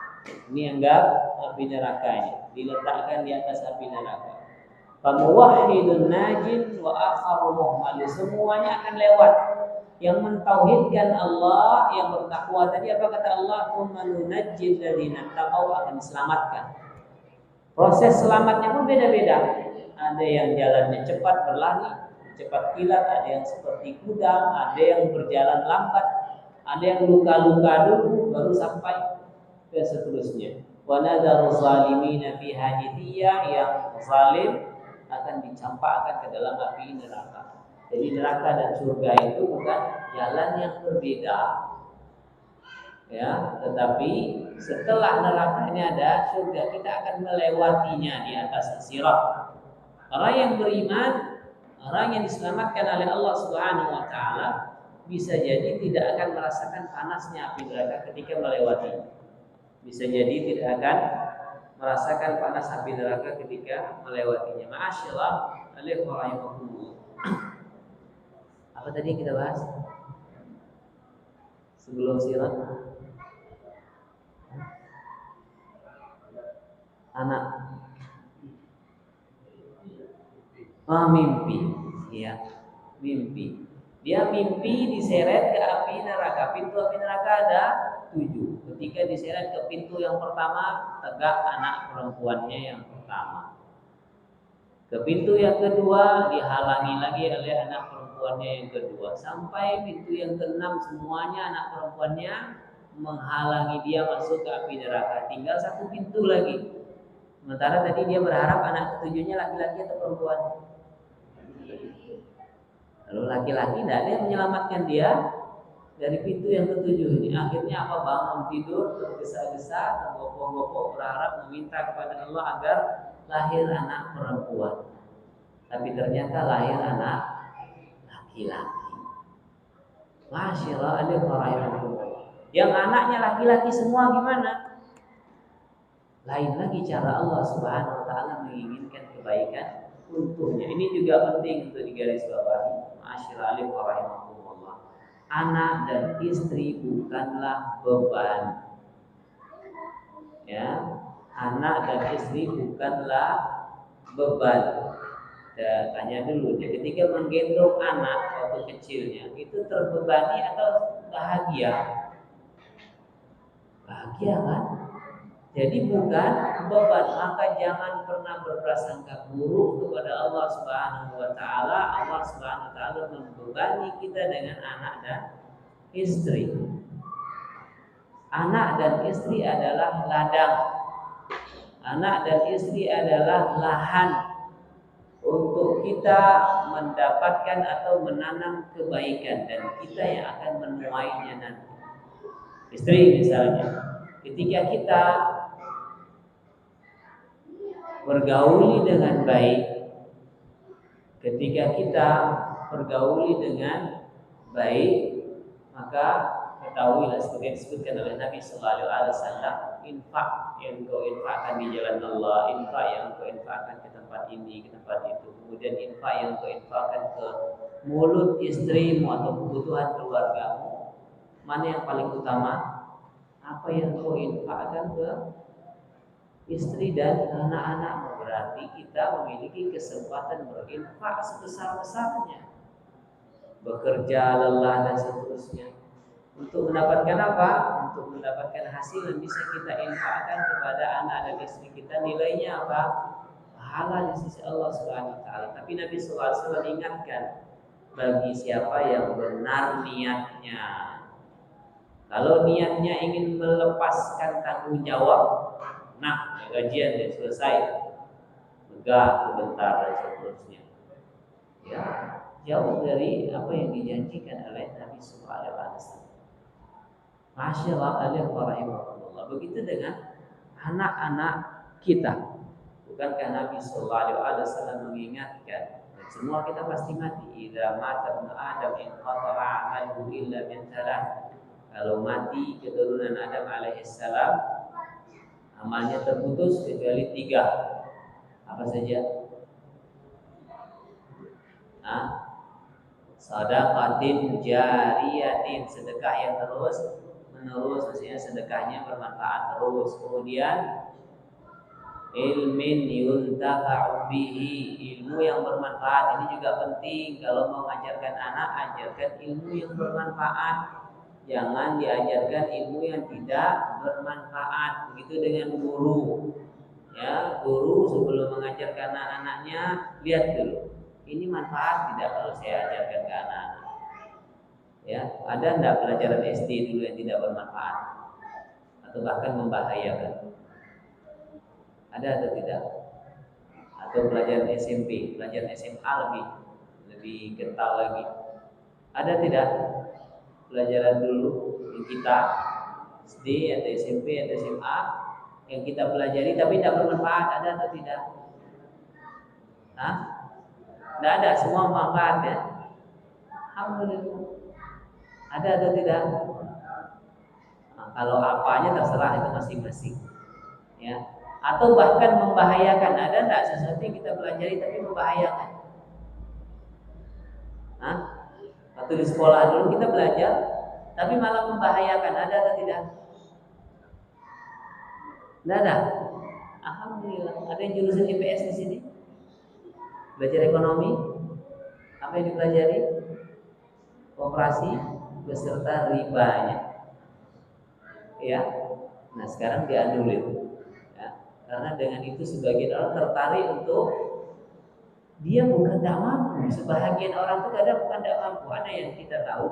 Ini anggap api neraka ini, diletakkan di atas api neraka. Famuwahhidun najin wa akharu muhmal, semuanya akan lewat. Yang mentauhidkan Allah, yang bertakwa tadi apa kata Allah? Tsumma nunajjil ladzina taqaw, akan diselamatkan. Proses selamatnya pun beda-beda. Ada yang jalannya cepat berlari, cepat kilat, ada yang seperti kuda, ada yang berjalan lambat, ada yang luka-luka dulu baru sampai dan seterusnya. Wa nadharu zalimina fiha jithiya, yang zalim akan dicampakkan ke dalam api neraka. Jadi neraka dan surga itu bukan jalan yang berbeda, ya. Tetapi setelah neraka ini ada surga, kita akan melewatinya di atas sirat. Orang yang beriman, orang yang diselamatkan oleh Allah Subhanahu wa taala, bisa jadi tidak akan merasakan panasnya api neraka ketika melewatinya. Bisa jadi tidak akan merasakan panas api neraka ketika melewatinya. Ma'asyiral alaihi rahimakumullah. Apa tadi kita bahas? Sebelum sirat. Anak. Mimpi. Iya, mimpi. Dia mimpi diseret ke api neraka. Pintu api neraka ada 7. Ketika diseret ke pintu yang pertama, tegak anak perempuannya yang pertama. Ke pintu yang kedua, dihalangi lagi oleh anak perempuannya yang kedua. Sampai pintu yang keenam, semuanya anak perempuannya menghalangi dia masuk ke api neraka. Tinggal 1 pintu lagi. Sementara tadi dia berharap anak ketujuhnya laki-laki atau perempuan. Lalu laki-laki tidak ada yang menyelamatkan dia dari pintu yang ketujuh ini. Akhirnya apa? Bangun tidur, tergesa-gesa, tergopoh-gopoh, berharap meminta kepada Allah agar lahir anak perempuan. Tapi ternyata lahir anak laki-laki. Masyaallah, ada orang yang anaknya laki-laki semua gimana? Lain lagi cara Allah Subhanahu wa taala menginginkan kebaikan untuknya. Ini juga penting untuk digarisbawahi. Masyaallah, rahimakumullah. Anak dan istri bukanlah beban. Ya, anak dan istri bukanlah beban. Dan tanya dulu, ketika menggendong anak waktu kecilnya, itu terbebani atau bahagia? Bahagia kan? Jadi bukan beban. Maka jangan pernah berprasangka buruk kepada Allah Subhanahu wa taala. Allah Subhanahu wa taala membebani kita dengan anak dan istri. Anak dan istri adalah ladang. Anak dan istri adalah lahan untuk kita mendapatkan atau menanam kebaikan, dan kita yang akan menuainya nanti. Istri misalnya, ketika kita bergauli dengan baik, ketika kita bergauli dengan baik, maka ketahuilah seperti disebutkan oleh Nabi Sallallahu Alaihi Wasallam, infak yang kau infakkan di jalan Allah, infak yang kau infakkan ke tempat ini, ke tempat itu, kemudian infak yang kau infakkan ke mulut istrimu atau kebutuhan keluargamu, mana yang paling utama? Apa yang kau infakkan ke istri dan anak-anakmu? Berarti kita memiliki kesempatan berinfak sebesar-besarnya, bekerja lelah dan seterusnya, untuk mendapatkan apa? Untuk mendapatkan hasil yang bisa kita infakkan kepada anak dan istri kita. Nilainya apa? pahala di sisi Allah Subhanahu wa taala. Tapi Nabi SAW ingatkan bagi siapa yang benar niatnya. Kalau niatnya ingin melepaskan tanggung jawab, nah gajian dia selesai, megah sebentar dan seterusnya. Ya, jauh dari apa yang dijanjikan oleh Nabi Sallallahu Alaihi Wasallam. Masyaallah rahimahullah. Begitu dengan anak-anak kita. Bukankah Nabi Sallallahu Alaihi Wasallam mengingatkan dan semua kita pasti mati. Idza mata ibnu Adam inqata'a 'amaluhu illa min thalath. Kalau mati keturunan Adam alaihissalam, amalnya terputus kecuali 3. Apa saja? Sadaqatin jariyatin, sedekah yang terus menerus, maksudnya sedekahnya bermanfaat terus. Kemudian ilmin yuntafa'u bihi, ilmu yang bermanfaat. Ini juga penting. Kalau mau mengajarkan anak, ajarkan ilmu yang bermanfaat. Jangan diajarkan ilmu yang tidak bermanfaat. Begitu dengan guru. Ya, guru sebelum mengajarkan anak-anaknya, lihat dulu. Ini manfaat tidak kalau saya ajarkan ke anak-anak. Ya, ada enggak pelajaran SD dulu yang tidak bermanfaat atau bahkan membahayakan? Ada atau tidak? Atau pelajaran SMP, pelajaran SMA lebih kental lagi. Ada tidak? Pelajaran dulu yang kita SD atau SMP atau SMA yang kita pelajari tapi tidak bermanfaat, ada atau tidak? Tidak ada, semua manfaat ya. Alhamdulillah. Ada atau tidak? Kalau apanya terserah itu masing-masing. Ya. Atau bahkan membahayakan, ada tidak sesuatu yang kita pelajari tapi membahayakan? Waktu di sekolah dulu kita belajar tapi malah membahayakan, ada atau tidak? Tidak ada. Alhamdulillah. Ada yang jurusan IPS di sini? Belajar ekonomi? Apa yang dipelajari? Koperasi beserta ribanya. Ya. Nah, sekarang dianulir. Ya. Karena dengan itu sebagian orang tertarik untuk dia bukan tidak mampu. Sebahagian orang itu kadang bukan tidak mampu. Ada yang kita tahu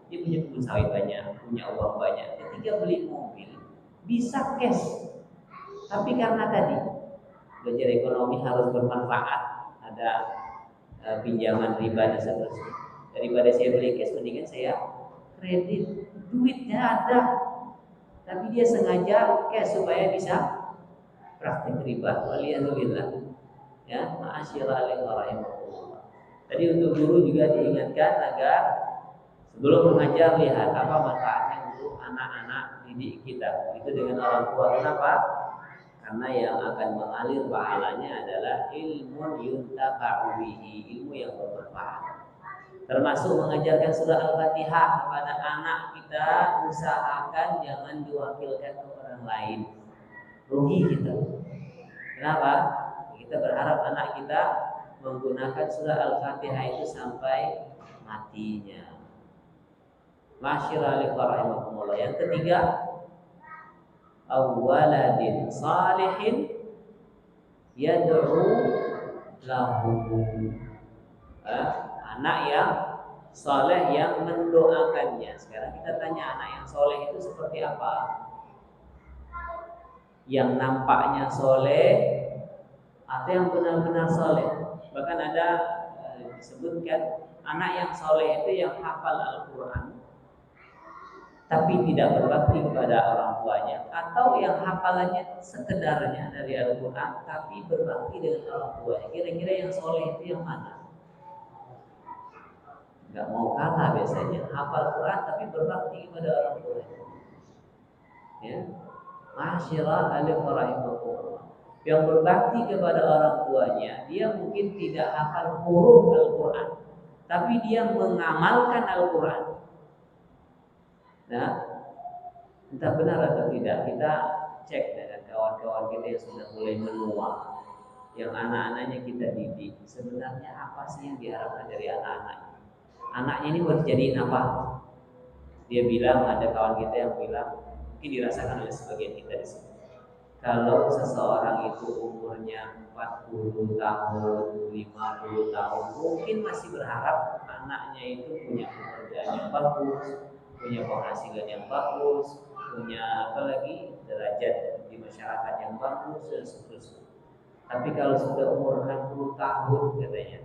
dia punya kebun sawit banyak, punya uang banyak. Ketika beli mobil bisa cash. Tapi karena tadi belajar ekonomi harus bermanfaat, ada pinjaman riba dan seterusnya. Daripada saya beli cash, mendingan saya kredit. Duitnya ada, tapi dia sengaja cash supaya bisa praktik riba. Waliyadzubillah. Ya, ma'asyiral rahimahullah. Tadi untuk guru juga diingatkan agar sebelum mengajar lihat apa manfaatnya untuk anak-anak didik kita. Itu dengan orang tua. Kenapa? Karena yang akan mengalir pahalanya adalah ilmu yuntafa'u bihi, ilmu yang bermanfaat. Termasuk mengajarkan surah Al-Fatihah kepada anak kita, usahakan jangan diwakilkan ke orang lain. Rugi kita. Kenapa? Kita berharap anak kita menggunakan surah Al-Fatihah itu sampai matinya. Masyaallah rahimahumullah. Yang ketiga, awwaladin salihin yad'u lahu. Anak yang soleh yang mendoakannya. Sekarang kita tanya, anak yang soleh itu seperti apa? Yang nampaknya soleh atau yang benar-benar soleh? Bahkan ada disebutkan anak yang soleh itu yang hafal Al-Quran tapi tidak berbakti kepada orang tuanya, atau yang hafalannya sekedarnya dari Al-Quran tapi berbakti dengan orang tuanya. Kira-kira yang soleh itu yang mana? Gak mau kalah biasanya, hafal Quran tapi berbakti kepada orang tuanya. Ya, masyaallah rahimahullah. Yang berbakti kepada orang tuanya, dia mungkin tidak hafal huruf Al-Quran, tapi dia mengamalkan Al-Quran. Nah, entah benar atau tidak, kita cek dengan kawan-kawan kita yang sudah mulai menua, yang anak-anaknya kita didik. Sebenarnya apa sih yang diharapkan dari anak-anaknya? Anaknya ini mau dijadiin apa? Dia bilang, ada kawan kita yang bilang, mungkin dirasakan oleh sebagian kita di sini. Kalau seseorang itu umurnya 40 tahun, 50 tahun, mungkin masih berharap anaknya itu punya pekerjaan yang bagus, punya penghasilan yang bagus, punya apalagi derajat di masyarakat yang bagus dan seterusnya. Tapi kalau sudah umur 60 tahun katanya,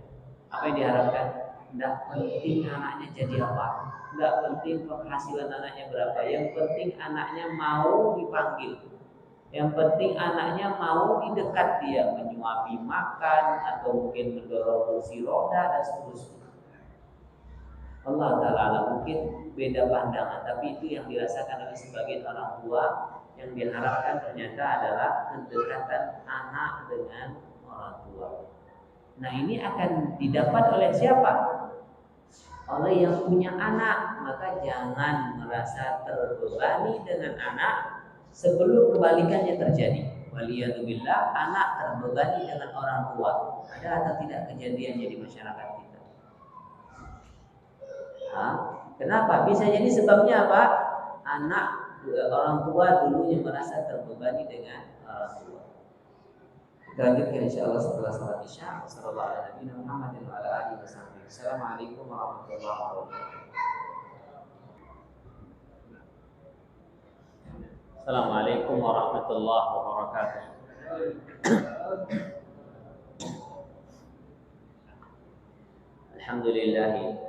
apa yang diharapkan? Tidak penting anaknya jadi apa, tidak penting penghasilan anaknya berapa, yang penting anaknya mau dipanggil, yang penting anaknya mau di dekat dia, menyuapi makan atau mungkin mendorong kursi roda dan seterusnya. Allah Ta'ala mungkin beda pandangan, tapi itu yang dirasakan oleh sebagian orang tua. Yang diharapkan ternyata adalah kedekatan anak dengan orang tua. Nah, ini akan didapat oleh siapa? Oleh yang punya anak. Maka jangan merasa terbebani dengan anak sebelum kebalikannya terjadi. Waliyadzubillah, anak terbebani dengan orang tua. Ada atau tidak kejadiannya di masyarakat kita? Kenapa? Bisa jadi sebabnya apa? Anak orang tua dulunya merasa terbebani dengan orang tua. Kita lanjutkan insyaallah setelah salat Isya. Wassalamualaikum warahmatullahi wabarakatuh. Assalamualaikum warahmatullahi wabarakatuh. Alhamdulillah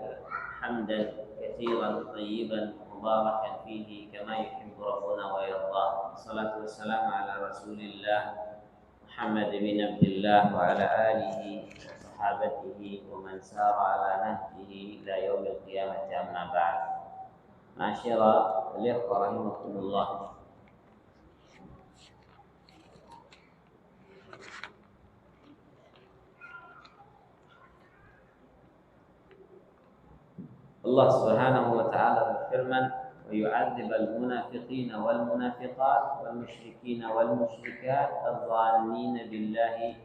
hamdan katsiran thayyiban mubarakan fihi kama yuhibbu rabbuna wa yarda. Wassalatu wassalamu ala Rasulillah Muhammad bin Abdullah wa ala alihi wa sahabatihi wa man sara ala nahjihi ila yaumil qiyamati, amma ba'd. Ma'asyiral ikhwah rahimakumullah. Allah Subhanahu wa taala berfirman, "Wa yu'adzib al-munafiqina wal munafiqat wal musyrikina wal musyrikat adh-dhannina billahi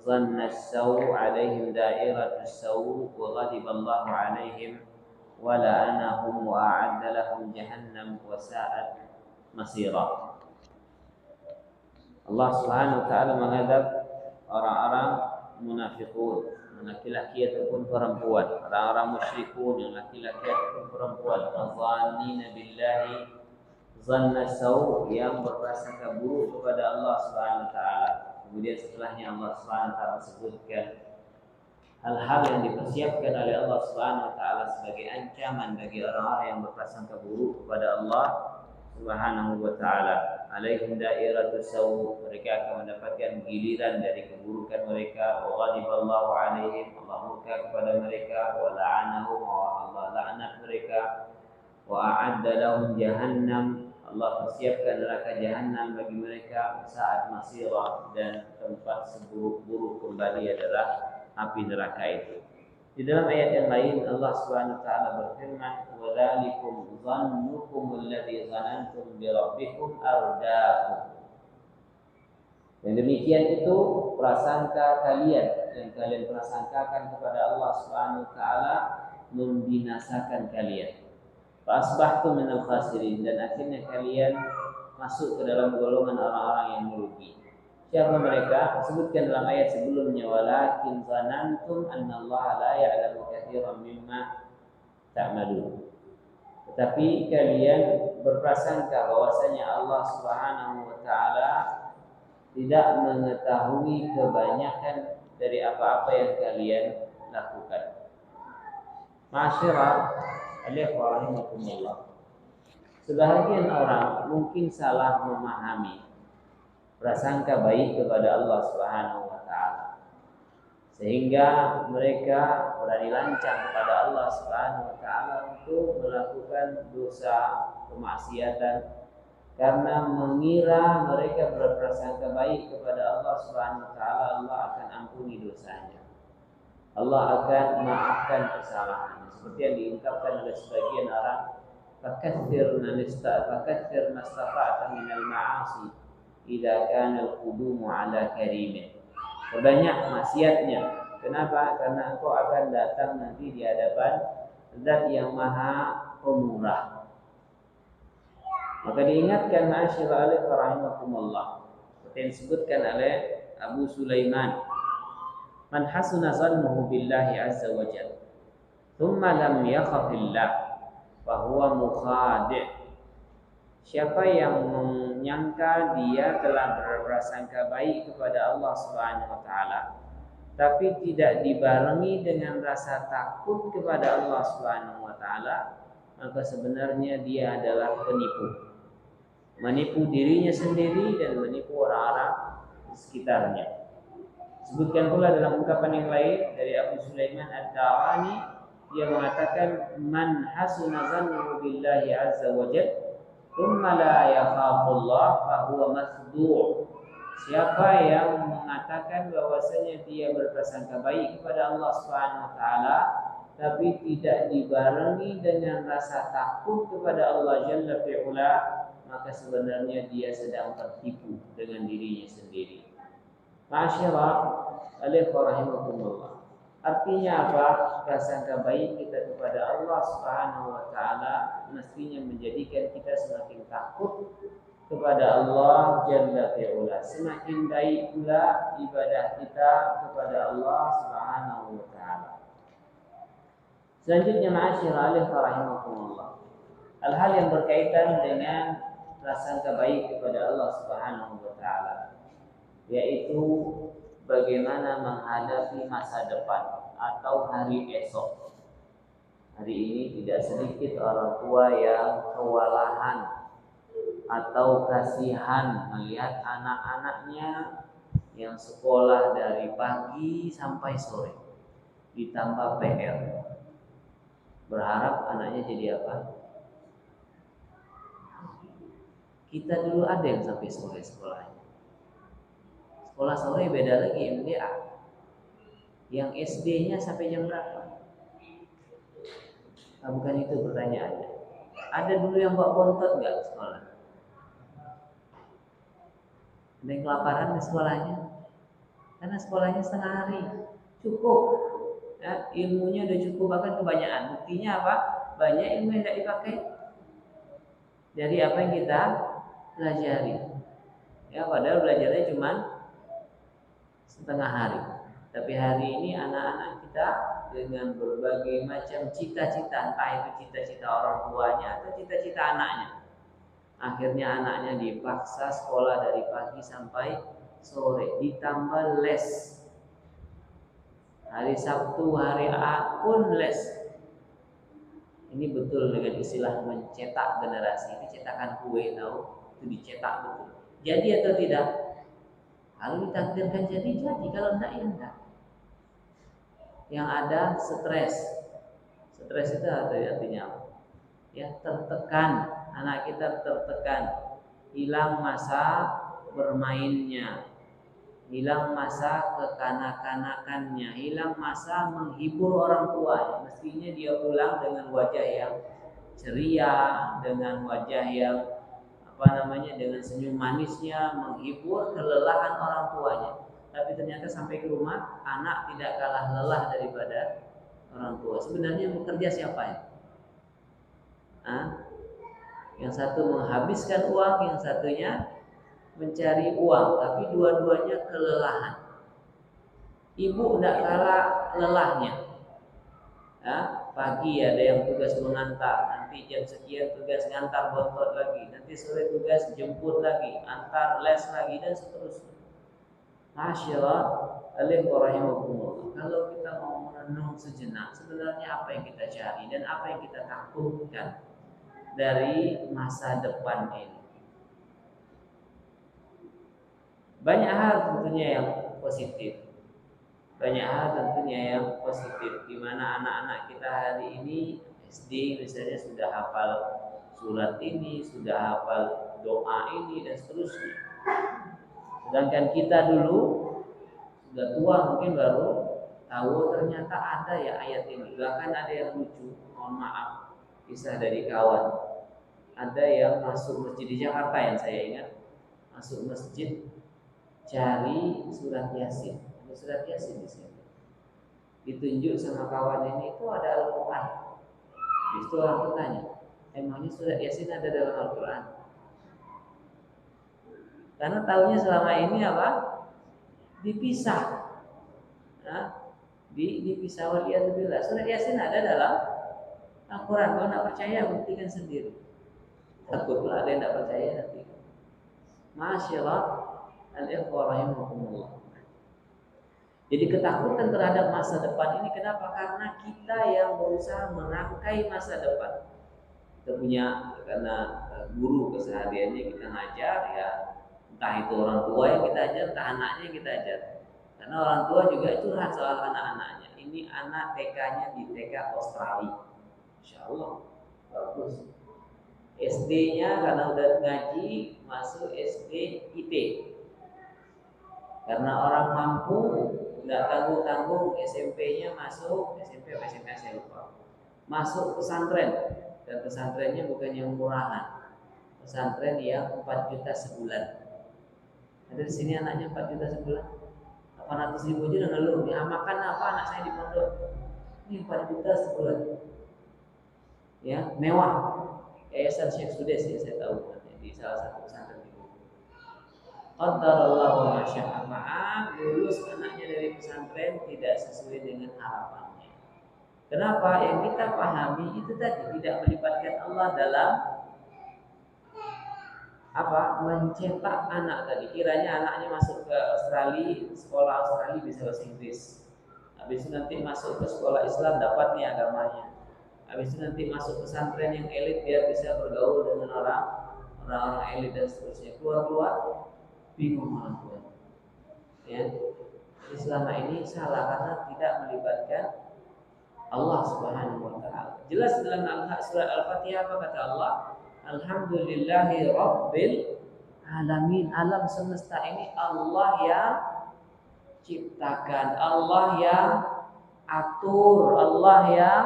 dhanna as-saw' 'alaihim da'iratu as-saw' wa ghadiba Allahu 'alaihim wa la'anahum wa a'adda lahum jahannam wa sa'at masira." Allah Subhanahu wa taala menghadap orang-orang munafiqun, laki-laki ataupun perempuan, orang-orang musyrikun yang laki-laki ataupun perempuan, adh-dhannina billahi dhanna saw', yang berprasangka buruk kepada Allah Subhanahu wa taala. Kemudian setelahnya Allah Subhanahu wa taala sebutkan hal-hal yang dipersiapkan oleh Allah Subhanahu wa taala sebagai ancaman bagi orang-orang yang berprasangka buruk kepada Allah Subhanahu wa taala. Alaihim da'iratu saw', mereka akan mendapatkan giliran dari keburukan mereka. Wa ghadiballahu 'alaihim, Allah murka kepada mereka. Wa la'anahum, Allah laknat mereka. Wa a'adda lahum jahannam, Allah persiapkan neraka jahannam bagi mereka. Saat masirah, dan tempat seburuk-buruk kembali adalah api neraka itu. Di dalam ayat yang lain Allah Subhanahu wa taala berfirman, "Wa dzalikum dhannukum alladzi dhanantum bi rabbikum ardaakum." Yang demikian itu prasangka kalian yang kalian prasangkakan kepada Allah Subhanahu wa taala membinasakan kalian. Fa asbahtum minal khasirin, dan akhirnya kalian masuk ke dalam golongan orang-orang yang merugi. Siapa mereka? Disebutkan dalam ayat sebelumnya, walakin zanantum annallaha la ya'lamu katsiran mimma ta'malun. Tetapi kalian berprasangka bahwasanya Allah Subhanahu wa taala tidak mengetahui kebanyakan dari apa-apa yang kalian lakukan. Ma'asyiral ikhwah rahimakumullah. Sebahagian orang mungkin salah memahami prasangka baik kepada Allah Subhanahu wa taala, sehingga mereka berani lancang kepada Allah Subhanahu wa taala untuk melakukan dosa kemaksiatan karena mengira mereka berprasangka baik kepada Allah Subhanahu wa taala, Allah akan ampuni dosanya, Allah akan maafkan kesalahannya. Seperti yang diungkapkan oleh sebagian orang, fakaththir mastata'ta minal ma'asi idza kana al-qudumu ala karimin. Perbanyak maksiatnya. Kenapa? Karena engkau akan datang nanti di hadapan Zat yang Maha Pemurah. Maka diingatkan ma'asyiral rahimakumullah, yang disebutkan oleh Abu Sulaiman, man hasuna zannuhu billahi azza wa jalla thumma lam yakhafillah fa huwa mukhadi'. Siapa yang menyangka dia telah berprasangka baik kepada Allah Subhanahu wa taala tapi tidak dibarengi dengan rasa takut kepada Allah Subhanahu wa taala, maka sebenarnya dia adalah penipu. Menipu dirinya sendiri dan menipu orang-orang di sekitarnya. Sebutkan pula dalam ungkapan yang lain dari Abu Sulaiman Ad-Dawani, dia mengatakan man hasuna zannuhu billahi azza wa jalla thumma la yakhafullah fa huwa makhdu'. Siapa yang mengatakan bahwasanya dia berprasangka baik kepada Allah Subhanahu wa taala tapi tidak dibarengi dengan rasa takut kepada Allah Jalla fi'ula, maka sebenarnya dia sedang tertipu dengan dirinya sendiri. Ma'asyiral rahimakumullah. Artinya apa? Prasangka baik kita kepada Allah Subhanahu wa taala mestinya menjadikan kita semakin takut kepada Allah Jalla fi'ula. Semakin baik pula ibadah kita kepada Allah Subhanahu wa taala. Selanjutnya ma'asyiral rahimakumullah. Hal-hal yang berkaitan dengan prasangka baik kepada Allah Subhanahu wa taala, yaitu bagaimana menghadapi masa depan atau hari esok. Hari ini tidak sedikit orang tua yang kewalahan atau kasihan melihat anak-anaknya yang sekolah dari pagi sampai sore, ditambah PR. Berharap anaknya jadi apa? Kita dulu ada yang sampai sore sekolahnya. Sekolah sore beda lagi MDA. Yang SD-nya sampai jam berapa? Nah, bukan itu pertanyaannya. Ada dulu yang bawa bontot nggak sekolah? Ada yang kelaparan di sekolahnya? Karena sekolahnya setengah hari, cukup. Ya, ilmunya udah cukup, bahkan kebanyakan. Buktinya apa? Banyak ilmu yang tidak dipakai dari apa yang kita pelajari. Ya, padahal belajarnya cuma setengah hari. Tapi hari ini anak-anak kita dengan berbagai macam cita-cita, entah itu cita-cita orang tuanya atau cita-cita anaknya. Akhirnya anaknya dipaksa sekolah dari pagi sampai sore, ditambah les. Hari Sabtu, hari Ahad pun les. Ini betul dengan istilah mencetak generasi. Ini cetakan kue, tahu? Itu dicetak betul. Jadi atau tidak? Kalau ditakdirkan jadi. Kalau enggak ya enggak. Yang ada stres. Stres itu artinya apa? Ya, tertekan. Anak kita tertekan. Hilang masa bermainnya, hilang masa kekanak-kanakannya, hilang masa menghibur orang tua. Mestinya dia pulang dengan wajah yang ceria, dengan wajah yang dengan senyum manisnya menghibur kelelahan orang tuanya. Tapi ternyata sampai ke rumah anak tidak kalah lelah daripada orang tua. Sebenarnya bekerja siapa ya? Yang satu menghabiskan uang, yang satunya mencari uang, tapi dua-duanya kelelahan. Ibu tidak kalah lelahnya. Pagi ada yang tugas mengantar, nanti jam sekian tugas ngantar bontot lagi, nanti sore tugas jemput lagi, antar les lagi, dan seterusnya. Masyaallah, rahimakumullah. Kalau kita mau merenung sejenak, sebenarnya apa yang kita cari dan apa yang kita takutkan dari masa depan ini? Banyak hal tentunya yang positif. Banyak hal tentunya yang positif, di mana anak-anak kita hari ini SD misalnya sudah hafal surat ini, sudah hafal doa ini, dan seterusnya. Sedangkan kita dulu sudah tua mungkin baru tahu ternyata ada ya ayat ini. Bahkan ada yang lucu, mohon maaf, kisah dari kawan. Ada yang masuk masjid di Jakarta yang saya ingat, masuk masjid cari surat Yasin. Ada surat Yasin di sini. Ditunjuk sama kawan ini, itu ada Al-Quran. Itu orang bertanya, emangnya surat Yasin ada dalam Al-Quran? Karena tahunya selama ini apa? Dipisah. Nah, dipisah waliyadzubillah. Surat Yasin ada dalam Al-Quran. Kalau nggak percaya, buktikan sendiri. Takutlah ada yang nggak percaya nanti. Masyaallah, al-ikhwah rahimakumullah. Jadi ketakutan terhadap masa depan ini kenapa? Karena kita yang berusaha merangkai masa depan. Kita punya, karena guru kesehariannya kita ngajar ya, entah itu orang tua yang kita ajar, entah anaknya yang kita ajar. Karena orang tua juga curhat soal anak-anaknya. Ini anak TK-nya di TK Australia. Insya Allah bagus. SD-nya karena udah ngaji masuk SD IT. Karena orang mampu nggak tanggung-tanggung SMP-nya masuk SMP apa SMP saya lupa. Masuk pesantren dan pesantrennya bukan yang murahan. Pesantren yang 4 juta sebulan. Ada di sini anaknya 4 juta sebulan. 800.000 aja udah ngeluh. Ya makan apa anak saya di pondok? Ini 4 juta sebulan. Ya, mewah. Yayasan Syekh Sudes ya saya tahu di salah satu pesantren itu. Qadarallahu ma syaa fa'al, lulus anaknya dari pesantren tidak sesuai dengan harapannya. Kenapa? Yang kita pahami itu tadi tidak melibatkan Allah dalam apa? Mencetak anak tadi. Kiranya anaknya masuk ke Australia, sekolah Australia bisa bahasa Inggris. Habis itu nanti masuk ke sekolah Islam dapat nih agamanya. Habis itu nanti masuk pesantren yang elit biar bisa bergaul dengan orang-orang elit dan seterusnya. Keluar bingung orang tua. Ya. Jadi selama ini salah karena tidak melibatkan Allah Subhanahu wa taala. Jelas dalam surat Al-Fatihah apa kata Allah? Alhamdulillahi rabbil alamin. Alam semesta ini Allah yang ciptakan, Allah yang atur, Allah yang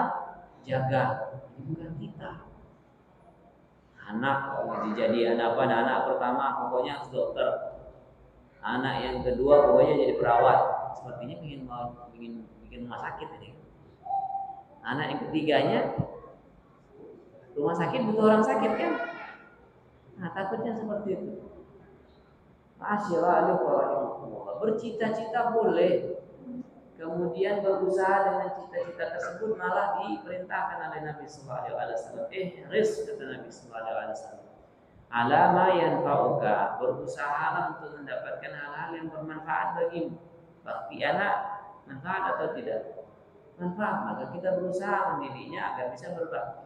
jaga, bukan kita. Anak jadi anak apa? Anak pertama pokoknya harus dokter. Anak yang kedua pokoknya jadi perawat. Sepertinya bikin rumah sakit ini. Anak yang ketiganya rumah sakit butuh orang sakit kan? Nah takutnya seperti itu. Masyaallah, bercita-cita boleh. Kemudian berusaha dengan cita-cita tersebut malah diperintahkan oleh Nabi Sallallahu Alaihi Wasallam. Ihris kata Nabi Sallallahu Alaihi Wasallam. Alama yanfa'uka, berusaha untuk mendapatkan hal-hal yang bermanfaat bagimu. Bakti anak manfaat atau tidak? Manfaat. Maka kita berusaha mendidiknya agar bisa berbakti.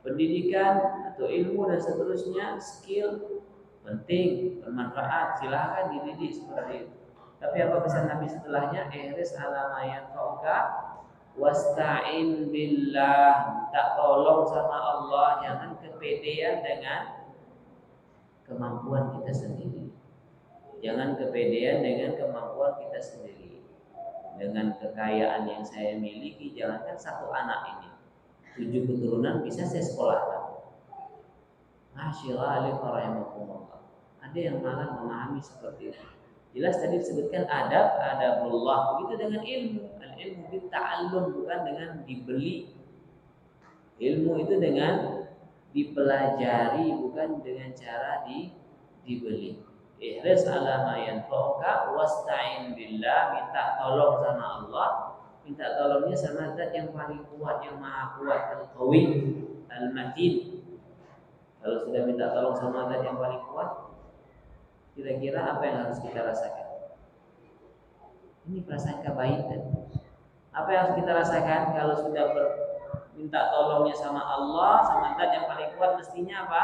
Pendidikan atau ilmu dan seterusnya, skill penting, bermanfaat. Silahkan dididik seperti itu. Tapi apa pesan Nabi setelahnya? Ihris ala ma yanfa'uka wasta'in billah. Tak tolong sama Allah, jangan kepedean dengan kemampuan kita sendiri. Jangan kepedean dengan kemampuan kita sendiri. Dengan kekayaan yang saya miliki, jangankan satu anak ini, 7 keturunan bisa saya sekolahkan. Masyaallah, ada yang malah memahami seperti itu. Jelas tadi disebutkan adabullah, begitu dengan ilmu. Al-ilmu bitta'allum, bukan dengan dibeli. Ilmu itu dengan dipelajari, bukan dengan cara dibeli. Ihris ala ma yanfa'uka wasta'in billah, minta tolong sama Allah, minta tolongnya sama zat yang paling kuat, yang maha kuat, al-qawi, al-matin. Kalau sudah minta tolong sama zat yang paling kuat, kira-kira apa yang harus kita rasakan? Ini prasangka baik kan? Apa yang harus kita rasakan kalau sudah minta tolongnya sama Allah, sama zat yang paling kuat, mestinya apa?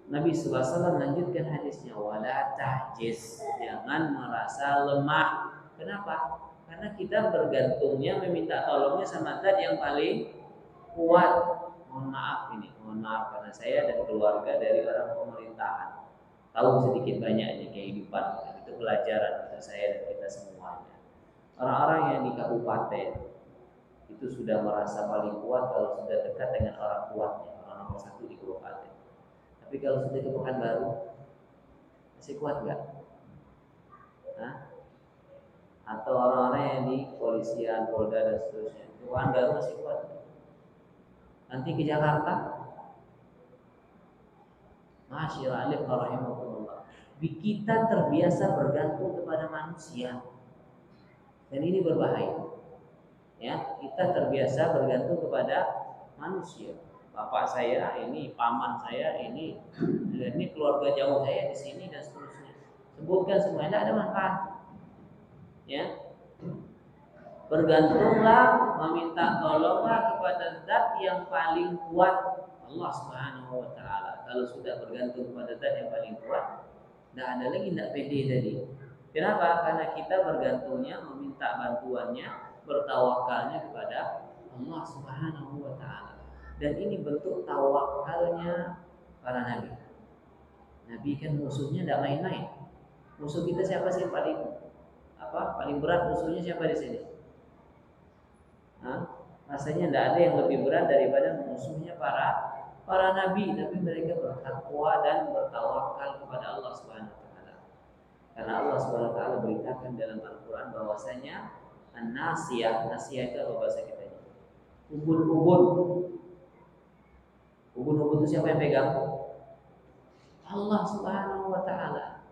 Nabi SAW melanjutkan hadisnya, wala tahjiz, jangan merasa lemah. Kenapa? Karena kita bergantungnya meminta tolongnya sama zat yang paling kuat. Mohon maaf karena saya dan keluarga dari orang pemerintahan, tahu sedikit banyaknya kehidupan, itu pelajaran untuk saya dan kita semuanya. Orang-orang yang di kabupaten itu sudah merasa paling kuat kalau sudah dekat dengan orang kuatnya, orang nomor 1 di kabupaten. Tapi kalau sudah ke Pekanbaru, masih kuat nggak? Atau orang-orang yang di polisian, Polda dan seterusnya, di Pekanbaru masih kuat? Nanti ke Jakarta, Masyaallah rahimakumullah. Kita terbiasa bergantung kepada manusia. Dan ini berbahaya. Ya, kita terbiasa bergantung kepada manusia. Bapak saya ini, paman saya ini keluarga jauh saya di sini dan seterusnya. Sebutkan semuanya, tidak ada manfaat. Ya, bergantunglah, meminta tolonglah kepada zat yang paling kuat, Allah Subhanahu wa taala. Kalau sudah bergantung kepada zat yang paling kuat, tidak ada lagi tidak pede tadi. Kenapa? Karena kita bergantungnya, meminta bantuannya, bertawakalnya kepada Allah Subhanahu wa taala. Dan ini bentuk tawakalnya para nabi. Nabi kan musuhnya tidak main-main. Musuh kita siapa sih yang paling berat musuhnya siapa di sini? Rasanya tidak ada yang lebih berat daripada musuhnya para nabi, tapi mereka bertakwa dan bertawakal kepada Allah Subhanahu wa taala. Karena Allah Subhanahu wa taala beritakan dalam Al-Qur'an bahwasanya an-nasiyah itu apa bahasa kitanya? Ubun-ubun. Ubun-ubun itu siapa yang pegang? Allah Subhanahu wa taala.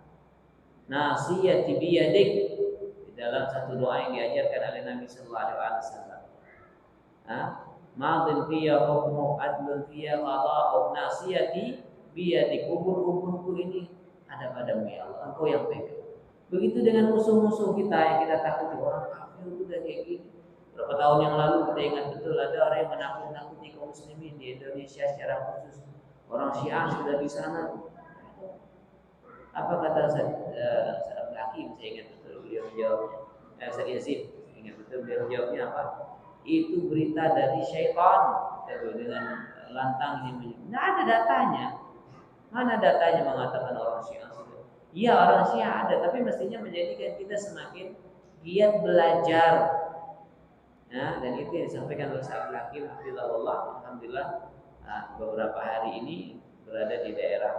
Nasiyati biyadik, di dalam satu doa yang diajarkan oleh Nabi sallallahu alaihi wasallam. Madin fiya hukmu adlun fiya qada'u nasiyati biyadik. Ubun-ubunku ini ada padamu ya Allah, Engkau yang pegang. Begitu dengan musuh-musuh kita yang kita takuti, orang kafir itu udah kayak gini. Berapa tahun yang lalu kita ingat betul ada orang yang menakut-nakuti kaum muslimin di Indonesia secara khusus. Orang Syiah sudah di sana. Apa kata Ustaz Hakim, saya ingat betul beliau menjawabnya. Ustaz Yazid, ingat betul beliau menjawabnya apa? Itu berita dari syaitan dengan lantang ini. Tidak ada datanya. Mana datanya mengatakan orang Syiah? Iya, orang Syiah ada, tapi mestinya menjadikan kita semakin giat belajar. Nah, dan itu yang disampaikan oleh Ustaz Hakim hafizahullah. Alhamdulillah beberapa hari ini berada di daerah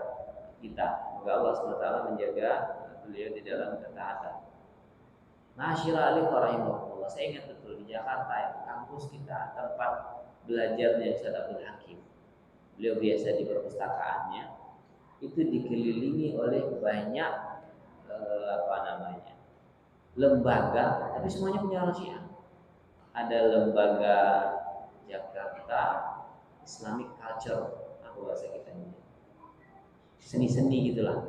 kita. Semoga Allah SWT menjaga beliau di dalam ketaatan. Masyaallah rahimahullah. Saya ingat betul di Jakarta, kampus kita, tempat belajarnya Ustaz Abdul Hakim. Beliau biasa di perpustakaannya itu dikelilingi oleh banyak lembaga, tapi semuanya punya orang Syiah. Ada lembaga Jakarta Islamic Culture, apa bahasa kita ini? Seni-seni gitulah.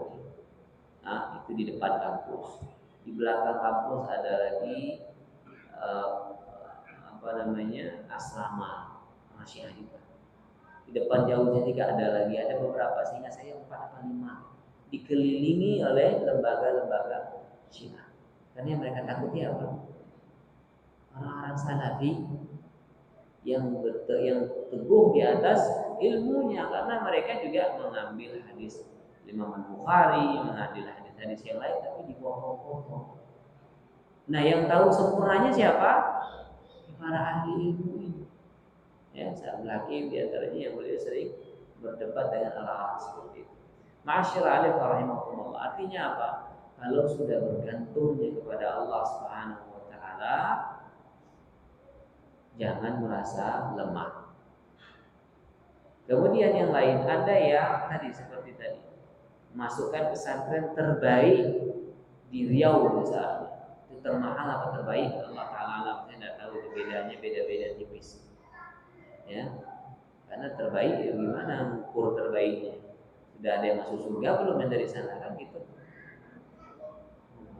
Itu di depan kampus. Di belakang kampus ada lagi asrama Syiah juga. Di depan jauh jadi ada lagi, ada beberapa, sehingga saya 4 atau 5 dikelilingi oleh lembaga-lembaga Syiah. Karena yang mereka takuti apa? Orang-orang salafi yang teguh di atas ilmunya, karena mereka juga mengambil hadis Imam Bukhari, mengambil hadis-hadis yang lain, tapi dibohong-bohong. Nah, yang tahu sempurnanya siapa? Para ahli ilmu ini. Ya, saya Hakim di antaranya yang beliau sering berdebat dengan orang-orang seperti itu. Masyaallah rahimakumullah. Artinya apa? Kalau sudah bergantungnya kepada Allah Subhanahu wa taala, jangan merasa lemah. Kemudian yang lain, ada yang tadi seperti tadi, masukkan pesantren terbaik di Riau misalnya. Itu termahal apa terbaik? Allah taala alam, saya tidak tahu itu beda-beda tipis. Ya. Karena terbaik ya gimana ukur terbaiknya? Sudah ada yang masuk surga belum yang dari sana kan gitu.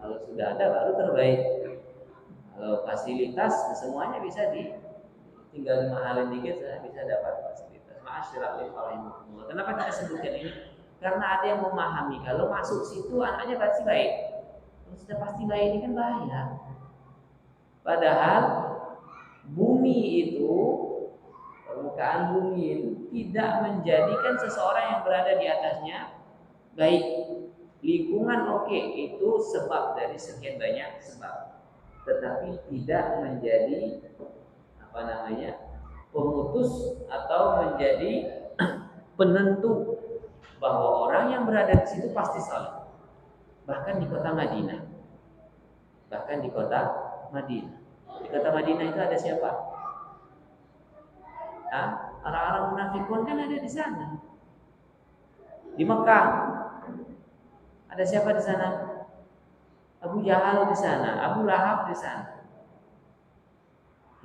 Kalau sudah ada baru terbaik. Kalau fasilitas semuanya bisa tinggal dimahalin dikit saya bisa dapat fasilitas. Masyaallah. Kenapa kita sebutkan ini? Karena ada yang memahami kalau masuk situ anaknya pasti baik. Kalau sudah pasti baik ini kan bahaya. Padahal bumi itu, permukaan bumi itu tidak menjadikan seseorang yang berada di atasnya baik. Lingkungan oke, itu sebab dari sekian banyak sebab, tetapi tidak menjadi pemutus atau menjadi penentu bahwa orang yang berada di situ pasti saleh. Bahkan di kota Madinah, di kota Madinah itu ada siapa? Orang-orang munafikun kan ada di sana. Di Mekah ada siapa di sana? Abu Jahal di sana, Abu Lahab di sana.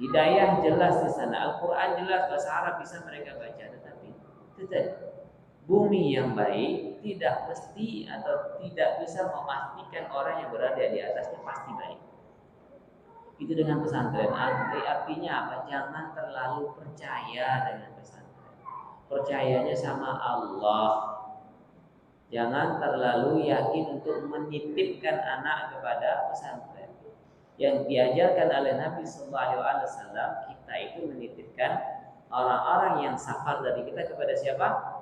Hidayah jelas di sana, Al-Quran jelas, bahasa Arab bisa mereka baca, tetapi tidak, bumi yang baik tidak mesti atau tidak bisa memastikan orang yang berada di atasnya pasti baik. Itu dengan pesantren. Artinya apa? Jangan terlalu percaya dengan pesantren. Percayanya sama Allah. Jangan terlalu yakin untuk menitipkan anak kepada pesantren. Yang diajarkan oleh Nabi Sallallahu Alaihi Wasallam, kita itu menitipkan orang-orang yang safar dari kita kepada siapa?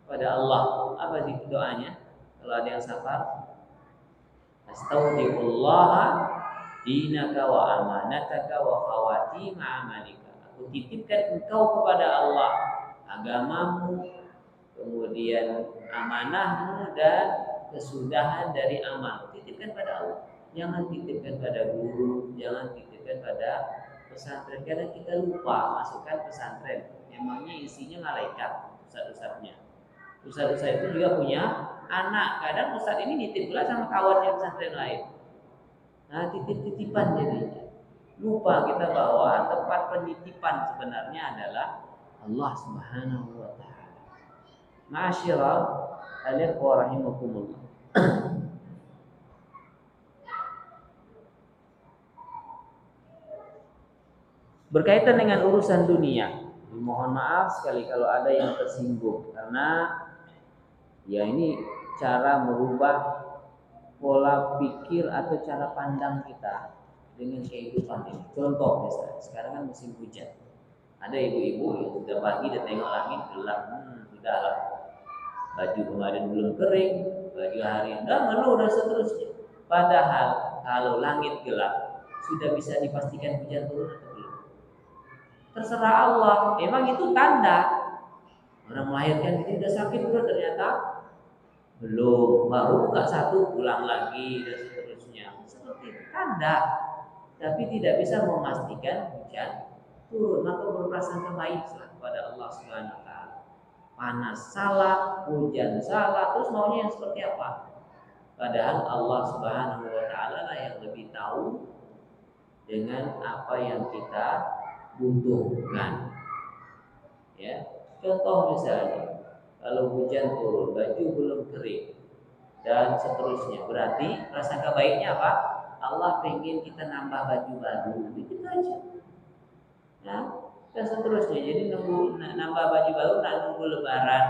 Kepada Allah. Apa sih doanya? Kalau ada yang safar, Astaghfirullah dinaka wa amanataka wa khawatim amalika. Aku titipkan engkau kepada Allah agamamu, kemudian amanahmu dan kesudahan dari amal. Titipkan pada Allah. Jangan titipkan pada guru, jangan titipkan pada pesantren. Karena kita lupa masukkan pesantren. Memangnya isinya malaikat, ustaz-ustaznya. Ustaz-ustaz itu juga punya anak. Kadang ustaz ini nitip pula sama kawannya pesantren lain. Nah, titip-titipan jadinya. Lupa kita bahwa tempat penitipan sebenarnya adalah Allah Subhanahu wa taala. Ma'asyiral ikhwah rahimakumullah. Berkaitan dengan urusan dunia, mohon maaf sekali kalau ada yang tersinggung karena ya ini cara merubah pola pikir atau cara pandang kita dengan kehidupan ini. Contoh misalnya, sekarang kan musim hujan. Ada ibu-ibu yang sudah pagi dan tengok langit gelap, sudahlah. Baju kemarin belum kering, baju hari ini ngeluh dan seterusnya. Padahal kalau langit gelap sudah bisa dipastikan hujan turun atau belum? Terserah Allah. Memang itu tanda orang melahirkan itu sudah sakit belum, ternyata belum, baru buka satu pulang lagi dan seterusnya. Seperti itu tanda, tapi tidak bisa memastikan hujan turun. Maka berprasangka baiklah kepada Allah Subhanahu wa taala. Panas salah, hujan salah, terus maunya yang seperti apa? Padahal Allah Subhanahu wa taala lah yang lebih tahu dengan apa yang kita butuhkan. Ya, contoh misalnya, kalau hujan turun, baju belum kering dan seterusnya, berarti prasangka baiknya apa? Allah pengen kita nambah baju baru, itu aja. Ya, dan seterusnya. Jadi nambah baju baru, nunggu Lebaran.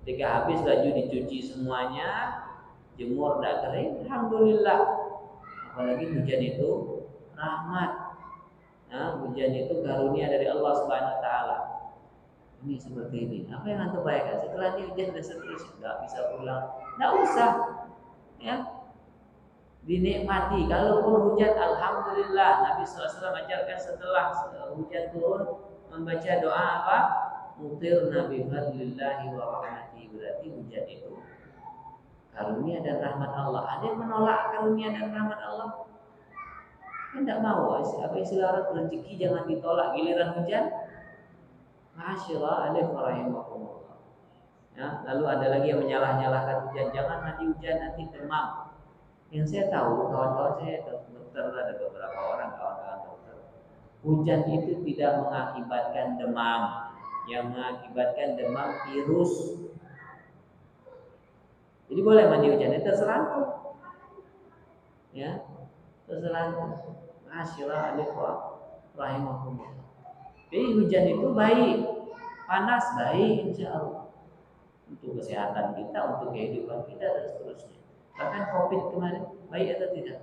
Ketika habis baju dicuci semuanya, jemur dan kering, alhamdulillah. Apalagi hujan itu rahmat. Nah, hujan itu karunia dari Allah Subhanahu wa taala. Ini seperti ini. Apa yang antum bayangkan? Setelah ini hujan dan seterusnya, nggak bisa pulang. Nggak usah, ya. Dinikmati. Kalaupun hujan, alhamdulillah. Nabi SAW ajarkan setelah hujan turun membaca doa apa? Mutirna bi fadlillahi wa rahmatihi. Berarti hujan itu karunia dan rahmat Allah. Ada yang menolak karunia dan rahmat Allah? Kan tidak mau. Apa istilah Arab, rezeki jangan ditolak. Giliran hujan, masyaallah alaihi warahmatullah. Ya, lalu ada lagi yang menyalah-nyalahkan hujan. Jangan mandi hujan nanti demam. Yang saya tahu, kawan-kawan saya dokter, ada beberapa orang kawan-kawan dokter. Hujan itu tidak mengakibatkan demam. Yang mengakibatkan demam virus. Jadi boleh mandi hujan, itu terserah. Ya, terserah. Masyaallah alaihi warahmatullah. Jadi hujan itu baik, panas baik insya Allah untuk kesehatan kita, untuk kehidupan kita dan seterusnya. Bahkan COVID kemarin baik atau tidak?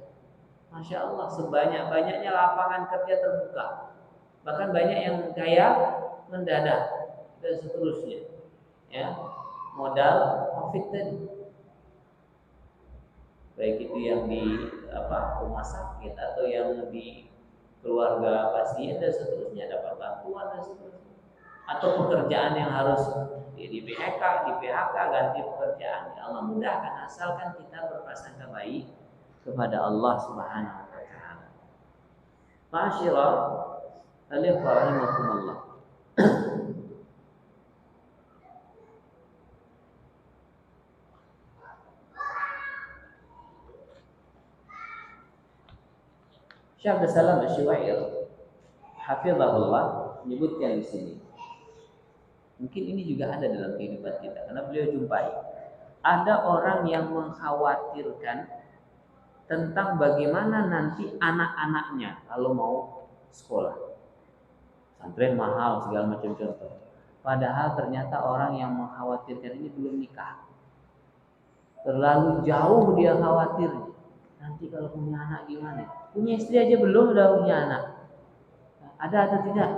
Masya Allah, sebanyak-banyaknya lapangan kerja terbuka. Bahkan banyak yang kaya mendadak dan seterusnya. Ya, modal COVID tadi. Baik itu yang di rumah sakit atau yang di keluarga pasien dan seterusnya dapat bantuan dan seterusnya. Atau pekerjaan yang harus di PHK, ganti pekerjaan. Allah mudahkan asalkan kita berprasangka baik kepada Allah Subhanahu wa taala. Ma'asyiral rahimakumullah. Syekh Abdul Salam Asy-Syuair hafizahullah menyebutkan di sini. Mungkin ini juga ada dalam kehidupan kita karena beliau jumpai ada orang yang mengkhawatirkan tentang bagaimana nanti anak-anaknya kalau mau sekolah. Pesantren mahal segala macam contoh. Padahal ternyata orang yang mengkhawatirkan ini belum nikah. Terlalu jauh dia khawatir. Nanti kalau punya anak gimana? Punya istri aja belum udah punya anak. Ada atau tidak?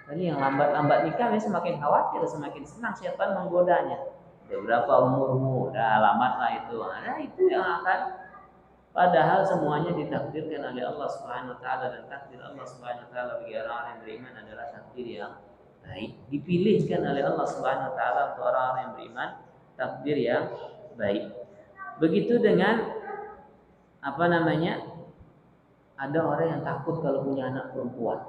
Tadi yang lambat-lambat nikah dia semakin khawatir, semakin senang setan menggodanya. Udah berapa umurmu? Udah alamat lah itu. Ada itu yang akan. Padahal semuanya ditakdirkan oleh Allah Subhanahu wa taala dan takdir Allah Subhanahu wa taala bagi orang-orang yang beriman adalah takdir yang baik. Dipilihkan oleh Allah Subhanahu wa taala untuk orang-orang yang beriman takdir yang baik. Begitu dengan ada orang yang takut kalau punya anak perempuan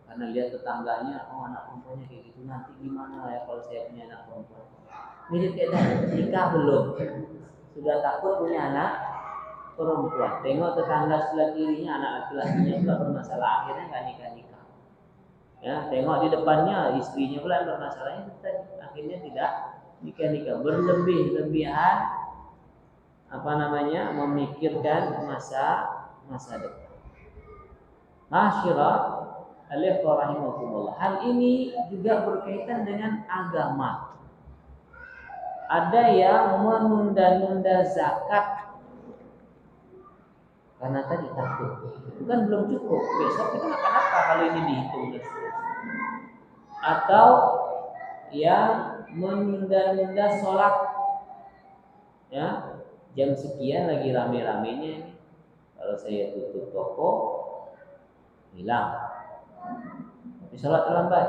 karena lihat tetangganya, oh anak perempuannya kayak gitu, nanti gimana ya kalau saya punya anak perempuan. Mirip kayak tadi, nikah belum, sudah takut punya anak perempuan. Tengok tetangga sebelah kirinya anak laki-lakinya juga bermasalah, akhirnya nggak nikah. Ya, tengok di depannya istrinya pula yang bermasalahnya, akhirnya tidak nikah. Berlebih-lebihan memikirkan masa depan. Masyaallah, alaihi rahimakumullah. Hal ini juga berkaitan dengan agama. Ada yang menunda-nunda zakat karena tadi takut. Itu kan belum cukup. Besok kita makan apa kalau ini dihitung dan seterusnya. Atau yang menunda-nunda sholat. Ya, jam sekian lagi rame-ramenya ini. Kalau saya tutup toko hilang. Tapi sholat terlambat.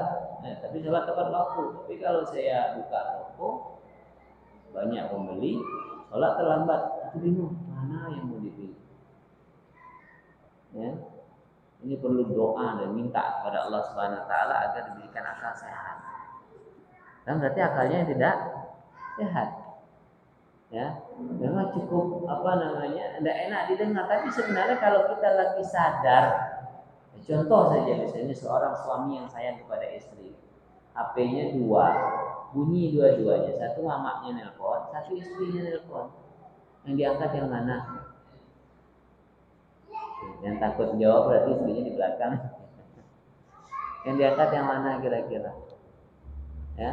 Tapi sholat tepat waktu. Tapi kalau saya buka toko banyak pembeli, sholat terlambat. Itu bingung mana yang mau dipilih. Ya, ini perlu doa dan minta kepada Allah Subhanahu wa taala agar diberikan akal sehat. Dan berarti akalnya tidak sehat. Ya, memang cukup tidak enak didengar, tapi sebenarnya kalau kita lagi sadar, contoh saja misalnya seorang suami yang sayang kepada istri, HP-nya 2, bunyi dua-duanya, satu mamaknya nelpon, satu istrinya nelpon, yang diangkat yang mana? Yang takut jawab berarti istrinya di belakang. Yang diangkat yang mana kira-kira? Ya,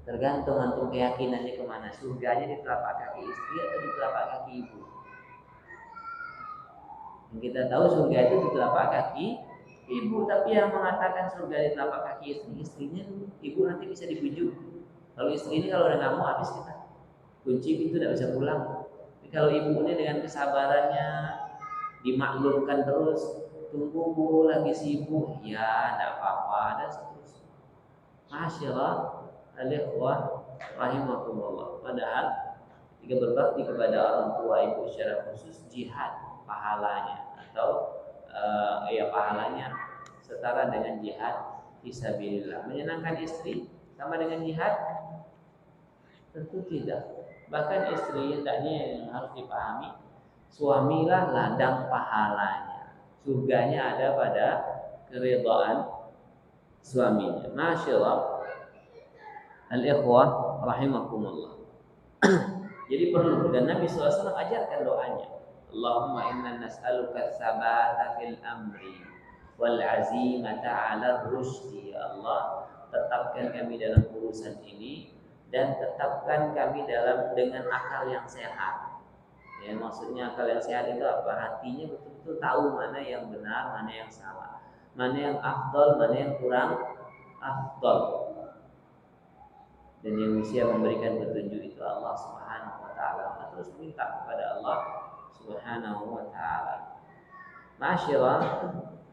tergantung keyakinannya kemana. Surganya di telapak kaki istri atau di telapak kaki ibu. Yang kita tahu surga itu di telapak kaki ibu, tapi yang mengatakan surga di telapak kaki istrinya ibu nanti bisa dibujuk. Kalau istri ini kalau udah ngamuk habis kita. Kunci pintu tidak bisa pulang. Tapi kalau ibu ini dengan kesabarannya dimaklumkan terus, tunggu bu lagi sibuk, ya tidak apa-apa, ada seterusnya. Masyaallah, al-ikhwah rahimakumullah. Padahal jika berbakti kepada orang tua ibu secara khusus jihad pahalanya atau pahalanya setara dengan jihad fisabilillah. Menyenangkan istri sama dengan jihad? Tentu tidak. Bahkan istri hendaknya yang harus dipahami, suamilah ladang pahalanya. Surganya ada pada keridhaan suaminya. Masyaallah, al-ikhwah rahimakumullah. Jadi perlu, dan Nabi SAW ajarkan doanya. Allahumma inna nas'aluka tsabata fil amri wal azimata 'ala rusdi. Ya Allah, tetapkan kami dalam urusan ini dan tetapkan kami dengan akal yang sehat. Ya, maksudnya akal yang sehat itu apa? Hatinya betul-betul tahu mana yang benar, mana yang salah, mana yang afdal, mana yang kurang afdal. Dan yang bisa memberikan petunjuk itu Allah Subhanahu wa taala. Terus minta kepada Allah Subhanahu wa taala. Masyaallah,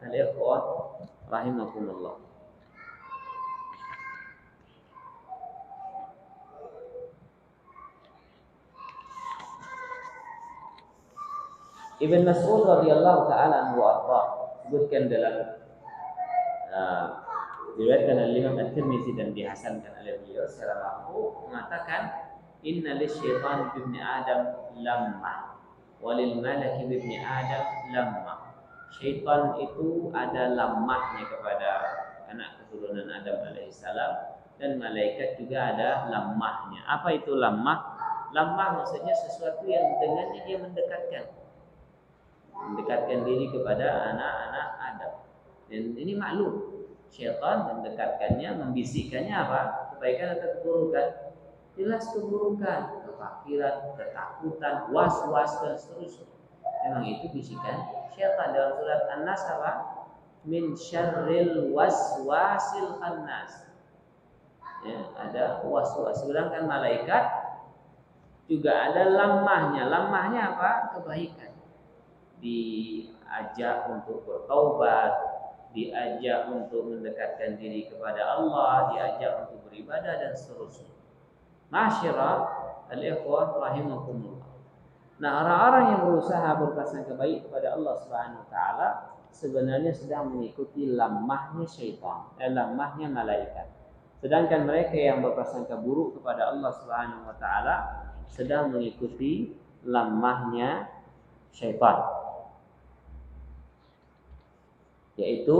al-ikhwah rahimakumullah. Ibn Mas'ud radhiyallahu taala anhu arda sebutkan dalam diriwayatkan oleh Imam At-Tirmizi dan dihasankan oleh beliau secara marfu mengatakan inna lisyaitan ibni Adam lamma walil malaki ibni Adam lamma Syaitan itu ada lemahnya kepada anak keturunan Adam alaihissalam, dan malaikat juga ada lemahnya. Apa itu lemah? Lemah maksudnya sesuatu yang dengannya dia mendekatkan diri kepada anak-anak Adam. Dan ini maklum, syaitan mendekatkannya, membisikkannya apa? Kebaikan atau keburukan? Jelas keburukan, kefakiran, ketakutan, was-was dan seterusnya. Memang itu bisikan syaitan. Dalam surat An-Nas apa? Min syarril waswasil khannas. Ya, ada was-was. Sedangkan malaikat juga ada lemahnya. Lemahnya apa? Kebaikan. Diajak untuk bertaubat, diajak untuk mendekatkan diri kepada Allah, diajak untuk beribadah dan seterusnya. Ma'asyiral al-ikhwah rahimakumullah. Nah, orang-orang yang berusaha berprasangka baik kepada Allah Subhanahu wa taala sebenarnya sedang mengikuti lemahnya syaitan, lemahnya malaikat. Sedangkan mereka yang berprasangka buruk kepada Allah Subhanahu wa taala sedang mengikuti lemahnya syaitan. Yaitu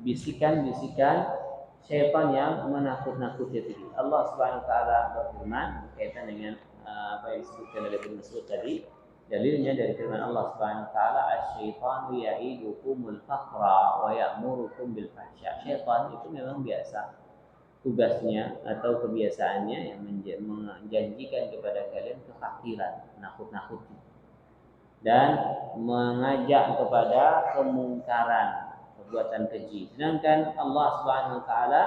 bisikan-bisikan syaitan yang menakut-nakuti diri. Allah Subhanahu wa taala berfirman berkaitan dengan apa yang disebutkan oleh Ibnu Mas'ud tadi. Dalilnya dari firman Allah Subhanahu wa taala, "Asy-syaitanu ya'idukumul faqra wa ya'murukum bil fahsya." Syaitan itu memang biasa tugasnya atau kebiasaannya yang menjanjikan kepada kalian kefakiran, nakut-nakuti, dan mengajak kepada kemungkaran, perbuatan keji. Sedangkan Allah Subhanahu wa taala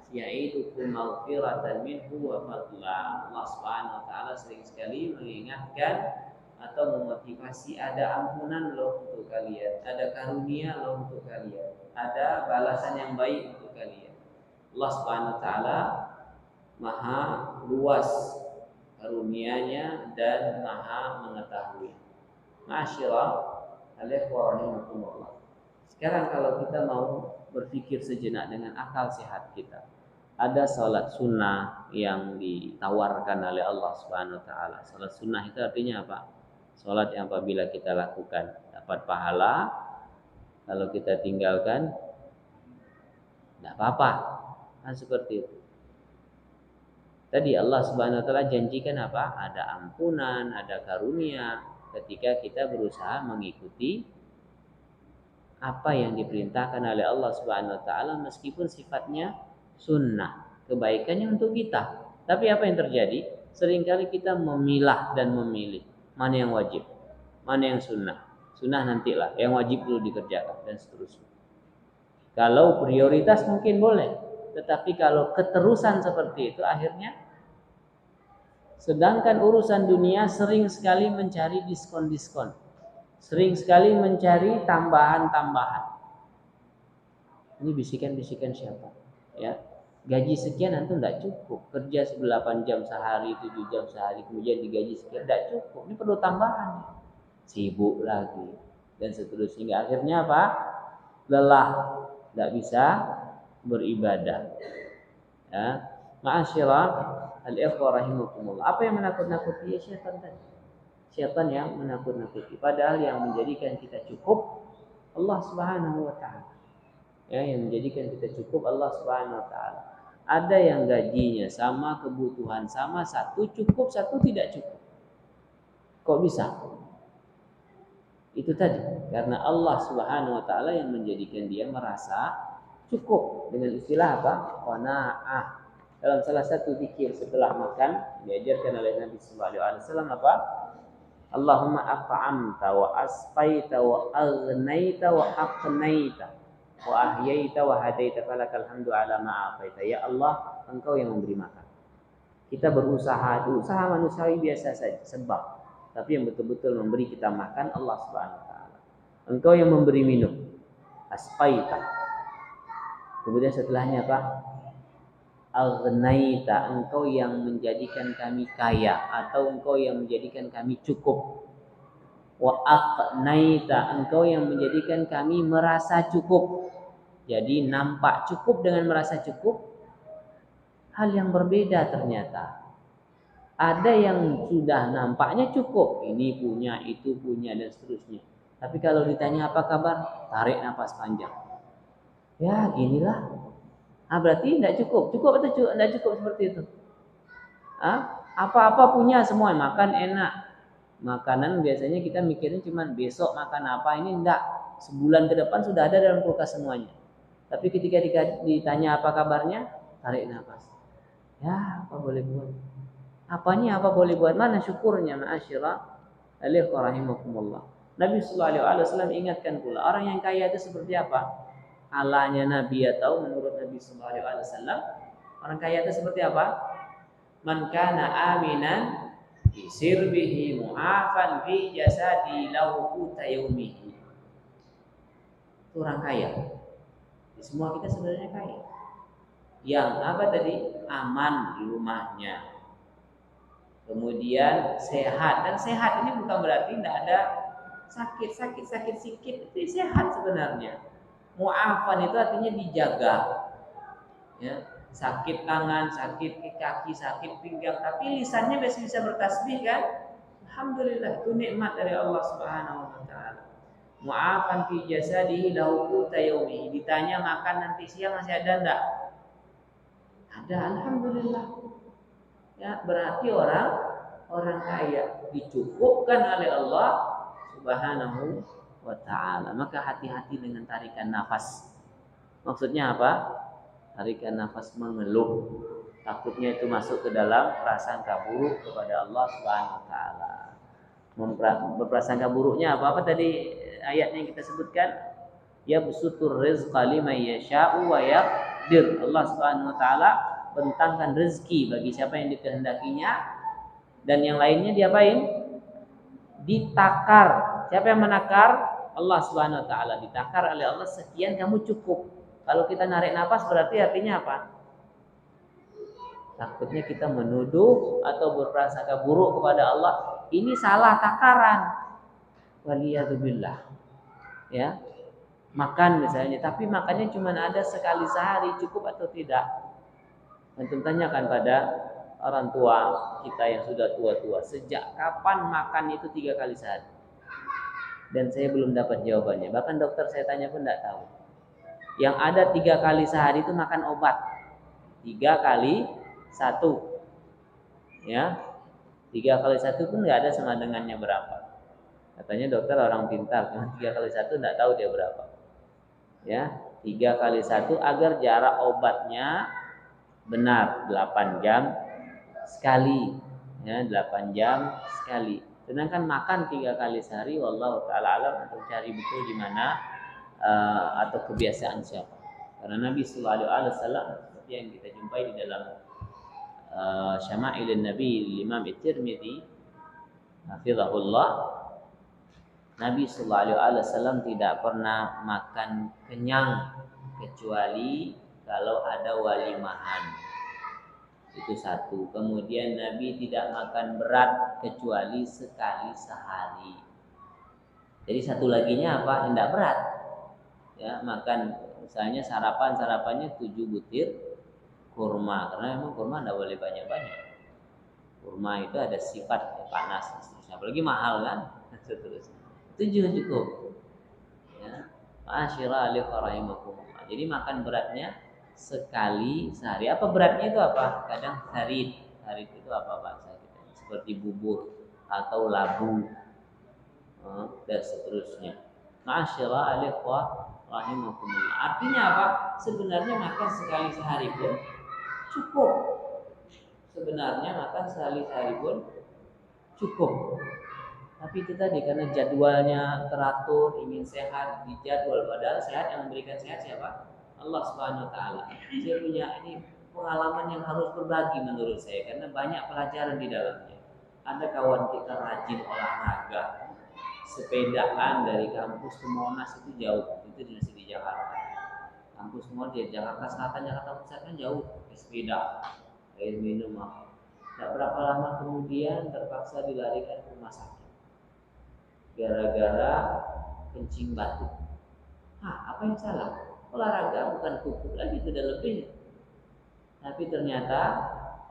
ya'idukum maghfiratan minhu wa fadla. Allah Subhanahu wa taala sering sekali mengingatkan atau memotivasi ada ampunan loh untuk kalian, ada karunia loh untuk kalian, ada balasan yang baik untuk kalian. Allah Subhanahu wa taala maha luas karunia-Nya dan maha mengetahui. Ma'asyiral al-ikhwah rahimakumullah. Sekarang kalau kita mau berpikir sejenak dengan akal sehat kita, ada salat sunnah yang ditawarkan oleh Allah Subhanahu wa taala. Salat sunnah itu artinya apa? Salat yang apabila kita lakukan dapat pahala, kalau kita tinggalkan tidak apa-apa. Kan seperti itu. Tadi Allah Subhanahu wa taala janjikan apa? Ada ampunan, ada karunia ketika kita berusaha mengikuti apa yang diperintahkan oleh Allah Subhanahu wa taala meskipun sifatnya sunnah, kebaikannya untuk kita. Tapi apa yang terjadi? Seringkali kita memilah dan memilih mana yang wajib, mana yang sunnah. Sunnah nantilah, yang wajib dulu dikerjakan dan seterusnya. Kalau prioritas mungkin boleh, tetapi kalau keterusan seperti itu akhirnya, sedangkan urusan dunia sering sekali mencari diskon-diskon, sering sekali mencari tambahan-tambahan. Ini bisikan-bisikan siapa? Ya, gaji sekian nanti tidak cukup, kerja 8 jam sehari, 7 jam sehari, kemudian digaji sekian, tidak cukup. Ini perlu tambahan, sibuk lagi dan seterusnya. Hingga akhirnya apa? Lelah, tidak bisa beribadah. Ya, ma'asyiral al-ikhwah rahimakumullah. Apa yang menakut-nakuti? Ya, syaitan tadi. Syaitan yang menakut-nakuti. Padahal yang menjadikan kita cukup Allah Subhanahu wa taala. Ya, yang menjadikan kita cukup Allah Subhanahu wa taala. Ada yang gajinya sama, kebutuhan sama, satu cukup, satu tidak cukup. Kok bisa? Itu tadi, karena Allah Subhanahu wa taala yang menjadikan dia merasa cukup. Dengan istilah apa? Qanaah. Dalam salah satu zikir setelah makan diajarkan oleh Nabi sallallahu alaihi wasallam apa? Allahumma at'amta wa asqaita wa aghnaita wa aqnaita wa ahyaita wa hadaita falakal hamdu ala ma ataita. Ya Allah, Engkau yang memberi makan. Kita berusaha, usaha manusiawi biasa saja, sebab. Tapi yang betul-betul memberi kita makan Allah Subhanahu wa taala. Engkau yang memberi minum. Asqaita. Kemudian setelahnya apa? Aghnaita, Engkau yang menjadikan kami kaya atau Engkau yang menjadikan kami cukup. Wa aqnaita, Engkau yang menjadikan kami merasa cukup. Jadi nampak cukup dengan merasa cukup hal yang berbeda ternyata. Ada yang sudah nampaknya cukup, ini punya, itu punya dan seterusnya. Tapi kalau ditanya apa kabar, tarik nafas panjang. Ya ginilah. Berarti tidak cukup. Cukup atau tidak cukup seperti itu? Apa-apa punya semua, makan enak. Makanan biasanya kita mikirnya cuma besok makan apa, ini enggak. Sebulan ke depan sudah ada dalam kulkas semuanya. Tapi ketika ditanya apa kabarnya, tarik nafas. Ya, apa boleh buat? Apanya apa boleh buat? Mana syukurnya? Ma'asyiral rahimakumullah. Nabi sallallahu alaihi wasallam ingatkan pula, orang yang kaya itu seperti apa? Alanya Nabi atau menurut Nabi sallallahu alaihi wasallam, orang kaya itu seperti apa? Man kana aminan fi sirbihi mu'afan fi jasadi lahu quta yaumihi. Itu orang kaya. Semua kita sebenarnya kaya. Yang apa tadi? Aman di rumahnya. Kemudian sehat, dan sehat ini bukan berarti tidak ada sakit sikit, itu sehat sebenarnya. Mu'afan itu artinya dijaga. Ya, sakit tangan, sakit kaki, sakit pinggang, tapi lisannya masih bisa bertasbih kan? Alhamdulillah, itu nikmat dari Allah Subhanahu wa taala. Mu'afan fi jasadihi lahu quta yaumihi. Ditanya makan nanti siang masih ada enggak? Ada, alhamdulillah. Ya, berarti orang kaya dicukupkan oleh Allah Subhanahu wa taala. Maka hati-hati dengan tarikan nafas. Maksudnya apa? Tarikan nafas mengeluh. Takutnya itu masuk ke dalam prasangka buruk kepada Allah Subhanahu wa taala. Berprasangka buruknya apa tadi ayatnya yang kita sebutkan? Ya busutur rizqa liman yasha'u wa yaqdir. Allah Subhanahu wa taala bentangkan rezeki bagi siapa yang dikehendakinya, dan yang lainnya diapain? Ditakar. Siapa yang menakar? Allah Subhanahu wa taala. Ditakar oleh Allah, sekian kamu cukup. Kalau kita narik nafas berarti artinya apa? Takutnya kita menuduh atau berprasangka buruk kepada Allah. Ini salah takaran. Waliyadzubillah. Ya. Makan misalnya, tapi makannya cuma ada sekali sehari, cukup atau tidak? Antum tanyakan pada orang tua kita yang sudah tua-tua, sejak kapan makan itu 3 kali sehari? Dan saya belum dapat jawabannya. Bahkan dokter saya tanya pun tidak tahu. Yang ada 3 kali sehari itu makan obat. 3 kali 1. Ya. 3 kali 1 pun nggak ada sama dengannya berapa. Katanya dokter orang pintar, 3 kali 1 nggak tahu dia berapa. Ya, 3 kali 1 agar jarak obatnya benar 8 jam sekali. Ya, 8 jam sekali. Sedangkan makan 3 kali sehari, wallahu taala alam, untuk cari betul di mana atau kebiasaan siapa. Karena Nabi sallallahu alaihi wasallam seperti yang kita jumpai di dalam Syama'ilun Nabi Imam At-Tirmidzi hafizahullah, Nabi sallallahu alaihi wasallam tidak pernah makan kenyang kecuali kalau ada walimahan. Itu satu. Kemudian Nabi tidak makan berat kecuali sekali sehari. Jadi satu laginya apa? Tidak berat. Ya, makan misalnya sarapannya 7 butir kurma, karena memang kurma tidak boleh banyak-banyak. Kurma itu ada sifat panas, seterusnya. Apalagi mahal kan, seterusnya. 7 cukup. Ya, ma'asyiral rahimakumullah. Jadi makan beratnya sekali sehari. Apa beratnya itu apa? Kadang sarit. Sarit itu apa bahasa kita? Seperti bubur atau labu dan seterusnya. Ma'asyiral rahimakumullah. Artinya apa? Sebenarnya makan sekali sehari pun cukup. Sebenarnya makan sekali sehari pun cukup. Tapi itu tadi, karena jadwalnya teratur, ingin sehat, dijadwal. Padahal sehat, yang memberikan sehat siapa? Allah Subhanahu wa taala. Saya punya ini pengalaman yang harus berbagi menurut saya, karena banyak pelajaran di dalamnya. Ada kawan kita rajin olahraga, sepedaan dari kampus ke Monas itu jauh, itu masih di Jakarta. Kampus Monas di Jakarta Selatan, Jakarta Pusat kan jauh, sepeda, air minum. Tak berapa lama kemudian terpaksa dilarikan ke rumah sakit gara-gara kencing batuk. Apa yang salah? Olahraga bukan kuku lagi, itu udah lebih. Tapi ternyata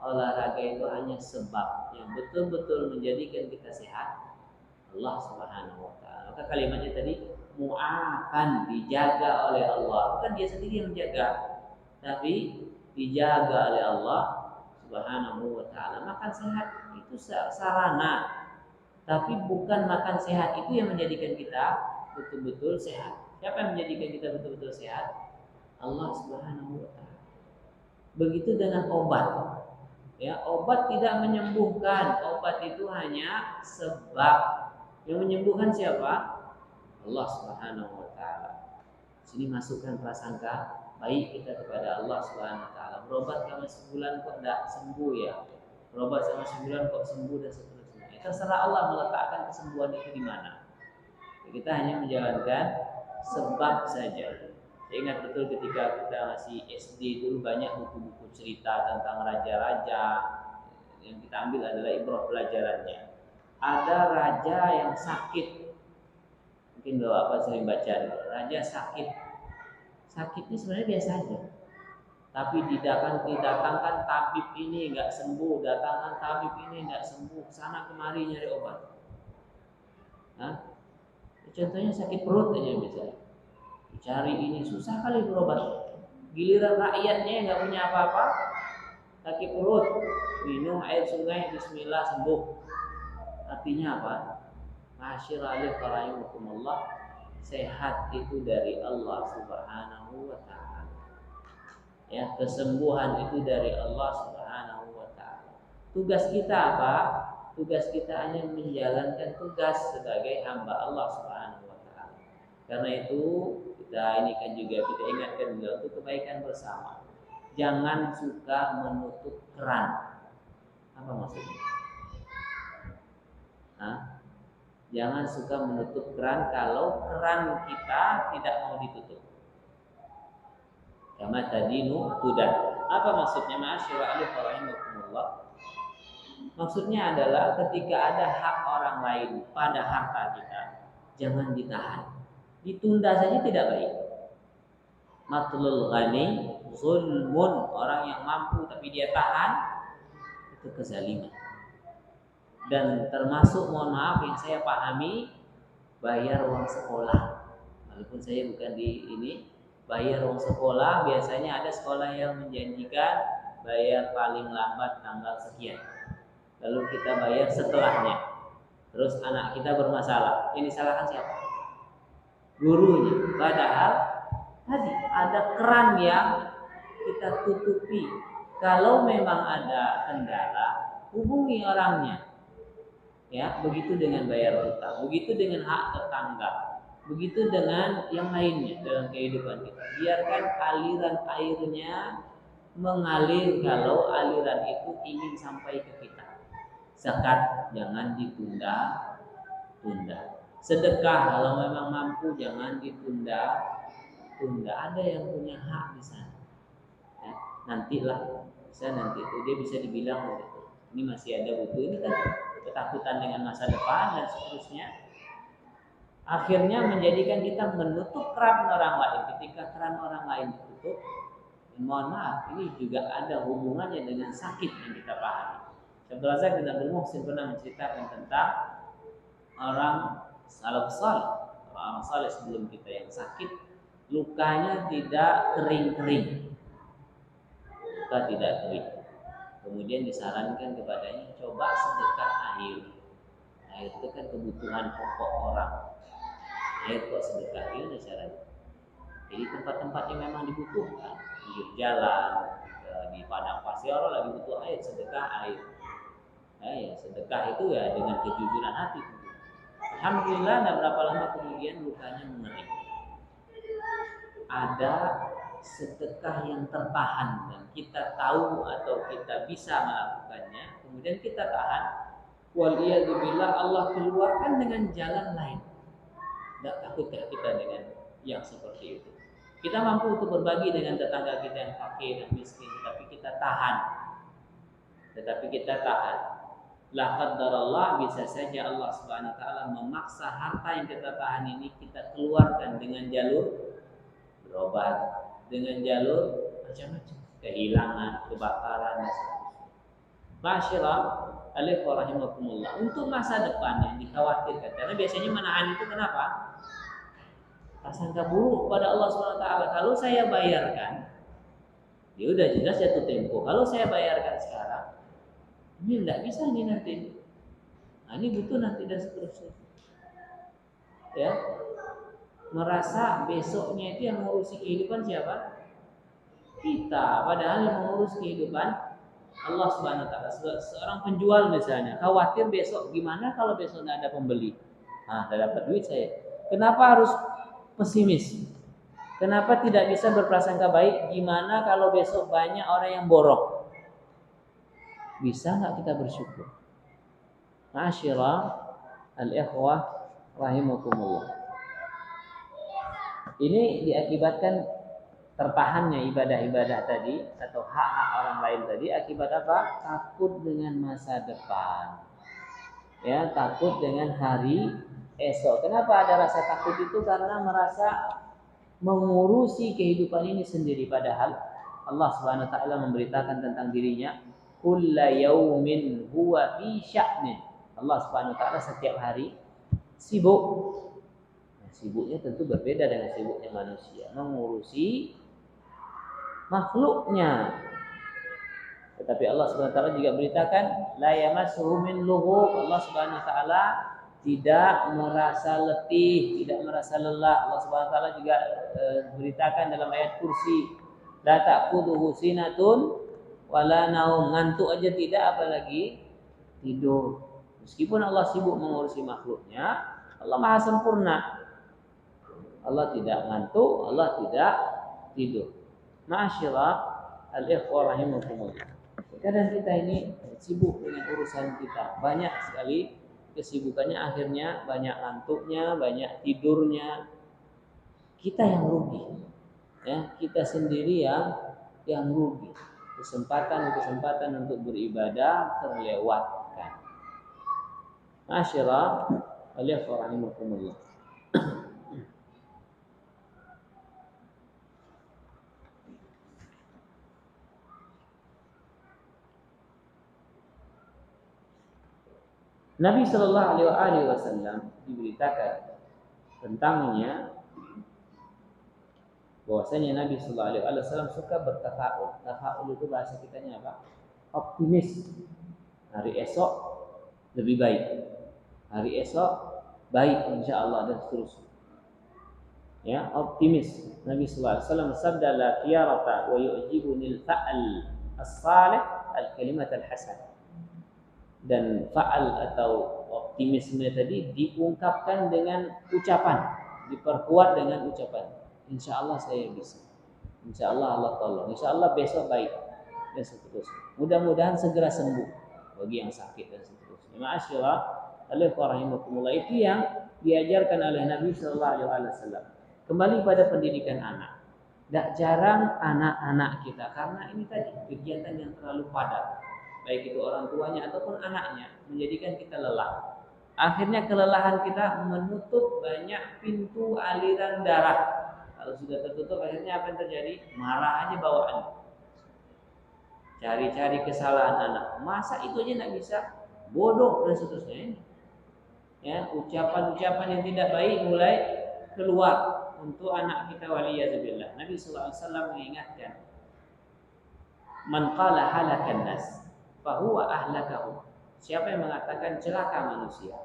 olahraga itu hanya sebab yang betul-betul menjadikan kita sehat. Allah Subhanahu wa taala. Maka kalimatnya tadi mu'afan, dijaga oleh Allah. Bukan dia sendiri yang menjaga, tapi dijaga oleh Allah Subhanahu wa taala. Makan sehat itu sarana, tapi bukan makan sehat itu yang menjadikan kita betul-betul sehat. Siapa yang menjadikan kita betul-betul sehat? Allah Subhanahu wa taala. Begitu dengan obat. Ya, obat tidak menyembuhkan. Obat itu hanya sebab. Yang menyembuhkan siapa? Allah Subhanahu wa taala. Sini masukkan prasangka baik kita kepada Allah Subhanahu wa taala. Berobat selama sebulan kok tidak sembuh ya. Berobat selama sebulan kok sembuh dan seterusnya. Terserah Allah meletakkan kesembuhan itu di mana. Kita hanya menjalankan sebab saja. Saya ingat betul ketika kita masih SD dulu banyak buku-buku cerita tentang raja-raja. Yang kita ambil adalah ibrah pelajarannya. Ada raja yang sakit. Mungkin Bapak sering baca, raja sakit. Sakitnya sebenarnya biasa aja. Tapi didatangkan tabib ini nggak sembuh, datangkan tabib ini nggak sembuh, sana kemari nyari obat. Nah, contohnya sakit perut aja misalnya, dicari ini susah kali berobat. Giliran rakyatnya nggak punya apa-apa, sakit perut, minum air sungai, Bismillah sembuh. Artinya apa? Masyaallah rahimahumullah, sehat itu dari Allah Subhanahu wa taala. Ya, kesembuhan itu dari Allah Subhanahu wa taala. Tugas kita apa? Tugas kita hanya menjalankan tugas sebagai hamba Allah Subhanahu wa taala. Karena itu kita ini kan juga kita ingatkan juga untuk kebaikan bersama. Jangan suka menutup keran. Apa maksudnya? Hah? Jangan suka menutup keran kalau keran kita tidak mau ditutup. Kama tadinu tudan. Apa maksudnya? Masyaallah rahimahumullah. Maksudnya adalah ketika ada hak orang lain pada harta kita, jangan ditahan. Ditunda saja tidak baik. Matlul ghani zulmun, orang yang mampu tapi dia tahan, itu kezaliman. Dan termasuk, mohon maaf yang saya pahami, bayar uang sekolah. Walaupun saya bukan di ini, bayar uang sekolah, biasanya ada sekolah yang menjanjikan bayar paling lambat tanggal sekian. Lalu kita bayar setelahnya. Terus anak kita bermasalah. Ini salahkan siapa? Gurunya. Padahal tadi ada keran yang kita tutupi. Kalau memang ada kendala, hubungi orangnya. Ya, begitu dengan bayar hutang, begitu dengan hak tetangga, begitu dengan yang lainnya dalam kehidupan kita. Biarkan aliran airnya mengalir kalau aliran itu ingin sampai ke kita. Zakat jangan ditunda-tunda. Sedekah kalau memang mampu jangan ditunda-tunda. Ada yang punya hak di sana. Ya, nantilah, nanti itu dia bisa dibilang ini masih ada butuh, ini kan ketakutan dengan masa depan dan seterusnya. Akhirnya menjadikan kita menutup keran orang lain. Ketika keran orang lain ditutup, mohon maaf, ini juga ada hubungannya dengan sakit yang kita pahami. Syekh Razak bin Abdul Muhsin pernah menceritakan tentang orang salaf saleh, orang saleh sebelum kita yang sakit, lukanya tidak kering-kering, luka tidak kering. Kemudian disarankan kepadanya, coba sedekah air. Air itu kan kebutuhan pokok orang. Air kok sedekah, gimana caranya? Jadi tempat-tempat yang memang dibutuhkan, di jalan, di padang pasir orang lagi butuh air, sedekah air. Ya, sedekah itu ya dengan kejujuran hati. Alhamdulillah, tidak berapa lama kemudian lukanya mengering. Ada sedekah yang tertahan dan kita tahu atau kita bisa melakukannya, kemudian kita tahan, waliyadzubillah, Allah keluarkan dengan jalan lain. Tidak takutkah kita dengan yang seperti itu? Kita mampu untuk berbagi dengan tetangga kita yang fakir dan miskin, tetapi kita tahan. La qaddarallah, bisa saja Allah Subhanahu wa taala memaksa harta yang kita tahan ini kita keluarkan dengan jalur berobat, dengan jalur macam-macam, kehilangan, kebakaran dan sebagainya. Masyaallah, alaihi rahimakumullah, untuk masa depan yang dikhawatirkan. Karena biasanya menahan itu kenapa? Prasangka buruk pada Allah SWT. Kalau saya bayarkan, ya udah jelas jatuh tempo. Kalau saya bayarkan sekarang, ini tidak bisa nih nanti. Nah, ini butuh nanti dan seterusnya. Ya, merasa besoknya itu yang mengurusi kehidupan siapa? Kita. Padahal yang mengurus kehidupan Allah Subhanahu wa taala. Seorang penjual misalnya, khawatir besok gimana kalau besok tidak ada pembeli. Nah, tidak dapat duit saya. Kenapa harus pesimis? Kenapa tidak bisa berprasangka baik? Gimana kalau besok banyak orang yang borong? Bisa nggak kita bersyukur? Ma'asyiral al-ikhwah rahimakumullah. Ini diakibatkan tertahannya ibadah-ibadah tadi atau hak-hak orang lain tadi akibat apa? Takut dengan masa depan. Ya, takut dengan hari esok. Kenapa ada rasa takut itu? Karena merasa mengurusi kehidupan ini sendiri, padahal Allah Subhanahu wa taala memberitakan tentang dirinya, kullu yaumin huwa fi sya'nin. Allah Subhanahu wa taala setiap hari sibuk. Nah, sibuknya tentu berbeda dengan sibuknya manusia, mengurusi makhluknya. Tetapi Allah Subhanahu wa taala juga beritakan la yamassuhu min lughub. Allah Subhanahu wa taala tidak merasa letih, tidak merasa lelah. Allah Subhanahu wa taala juga beritakan dalam ayat kursi, la ta'khudhuhu sinatun wala naum. Ngantuk aja tidak, apalagi tidur. Meskipun Allah sibuk mengurusi makhluknya, Allah Maha sempurna. Allah tidak ngantuk, Allah tidak tidur. Ma'asyiral al-ikhwah rahimakumullah. Kadang kita ini sibuk dengan urusan kita, banyak sekali kesibukannya, akhirnya banyak ngantuknya, banyak tidurnya. Kita yang rugi, ya, kita sendiri yang rugi. Kesempatan untuk beribadah terlewatkan. Ma'asyiral al-ikhwah rahimakumullah. Nabi Shallallahu Alaihi Wasallam diberitakan tentangnya bahwasanya Nabi Shallallahu Alaihi Wasallam suka bertafaul. Tafaul itu bahasa kitanya apa? Optimis. Hari esok lebih baik. Hari esok baik insya Allah dan seterusnya. Ya, optimis. Nabi Shallallahu Alaihi Wasallam sabda la khiyarata wa yu'jibunil fa'al as-salih al-kalimat al-hasan. Dan fa'al atau optimisme tadi diungkapkan dengan ucapan, diperkuat dengan ucapan. Insya Allah saya bisa, insya Allah Allah tolong, insya Allah besok baik dan seterusnya. Mudah-mudahan segera sembuh bagi yang sakit dan seterusnya. Ma'asyiral rahimakumullah, itu yang diajarkan oleh Nabi Sallallahu Alaihi Wasallam. Kembali pada pendidikan anak. Tak jarang anak-anak kita, karena ini tadi kegiatan yang terlalu padat, baik itu orang tuanya ataupun anaknya, menjadikan kita lelah. Akhirnya kelelahan kita menutup banyak pintu aliran darah. Kalau sudah tertutup, akhirnya apa yang terjadi? Marah aja bawaan. Cari-cari kesalahan anak. Masa itu aja tidak bisa? Bodoh dan seterusnya. Ya, ucapan-ucapan yang tidak baik mulai keluar untuk anak kita, waliyazubillah. Nabi sallallahu alaihi wasallam mengingatkan, man qala halakan nas fahuwa ahlakahu. Siapa yang mengatakan celaka manusia,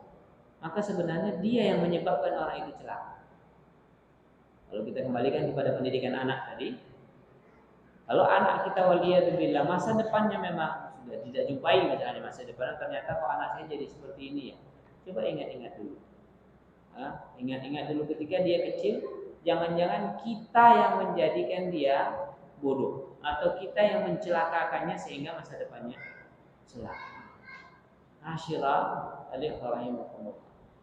maka sebenarnya dia yang menyebabkan orang itu celaka. Kalau kita kembalikan kepada pendidikan anak tadi, kalau anak kita waliyadzubillah masa depannya memang sudah tidak jumpai, misalnya masa depan ternyata kok anak saya jadi seperti ini ya, coba ingat-ingat dulu. Ingat-ingat dulu ketika dia kecil, jangan-jangan kita yang menjadikan dia bodoh, atau kita yang mencelakakannya sehingga masa depannya celaka. Asyiral alaihi.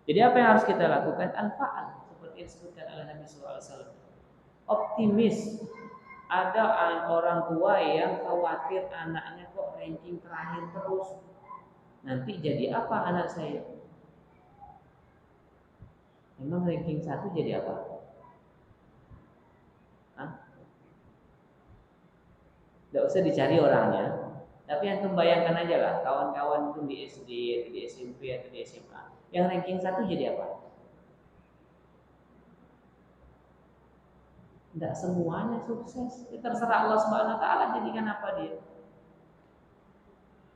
Jadi apa yang harus kita lakukan? Al-fa'al, seperti yang disebutkan oleh Nabi SAW. Optimis. Ada orang tua yang khawatir anaknya kok ranking terakhir terus. Nanti jadi apa anak saya? Memang ranking 1 jadi apa? Tidak usah dicari orangnya. Tapi antum bayangkan aja lah kawan-kawan itu di SD atau di SMP atau di SMA yang ranking 1 jadi apa? Tidak semuanya sukses. Terserah Allah Subhanahu wa taala jadikan apa dia.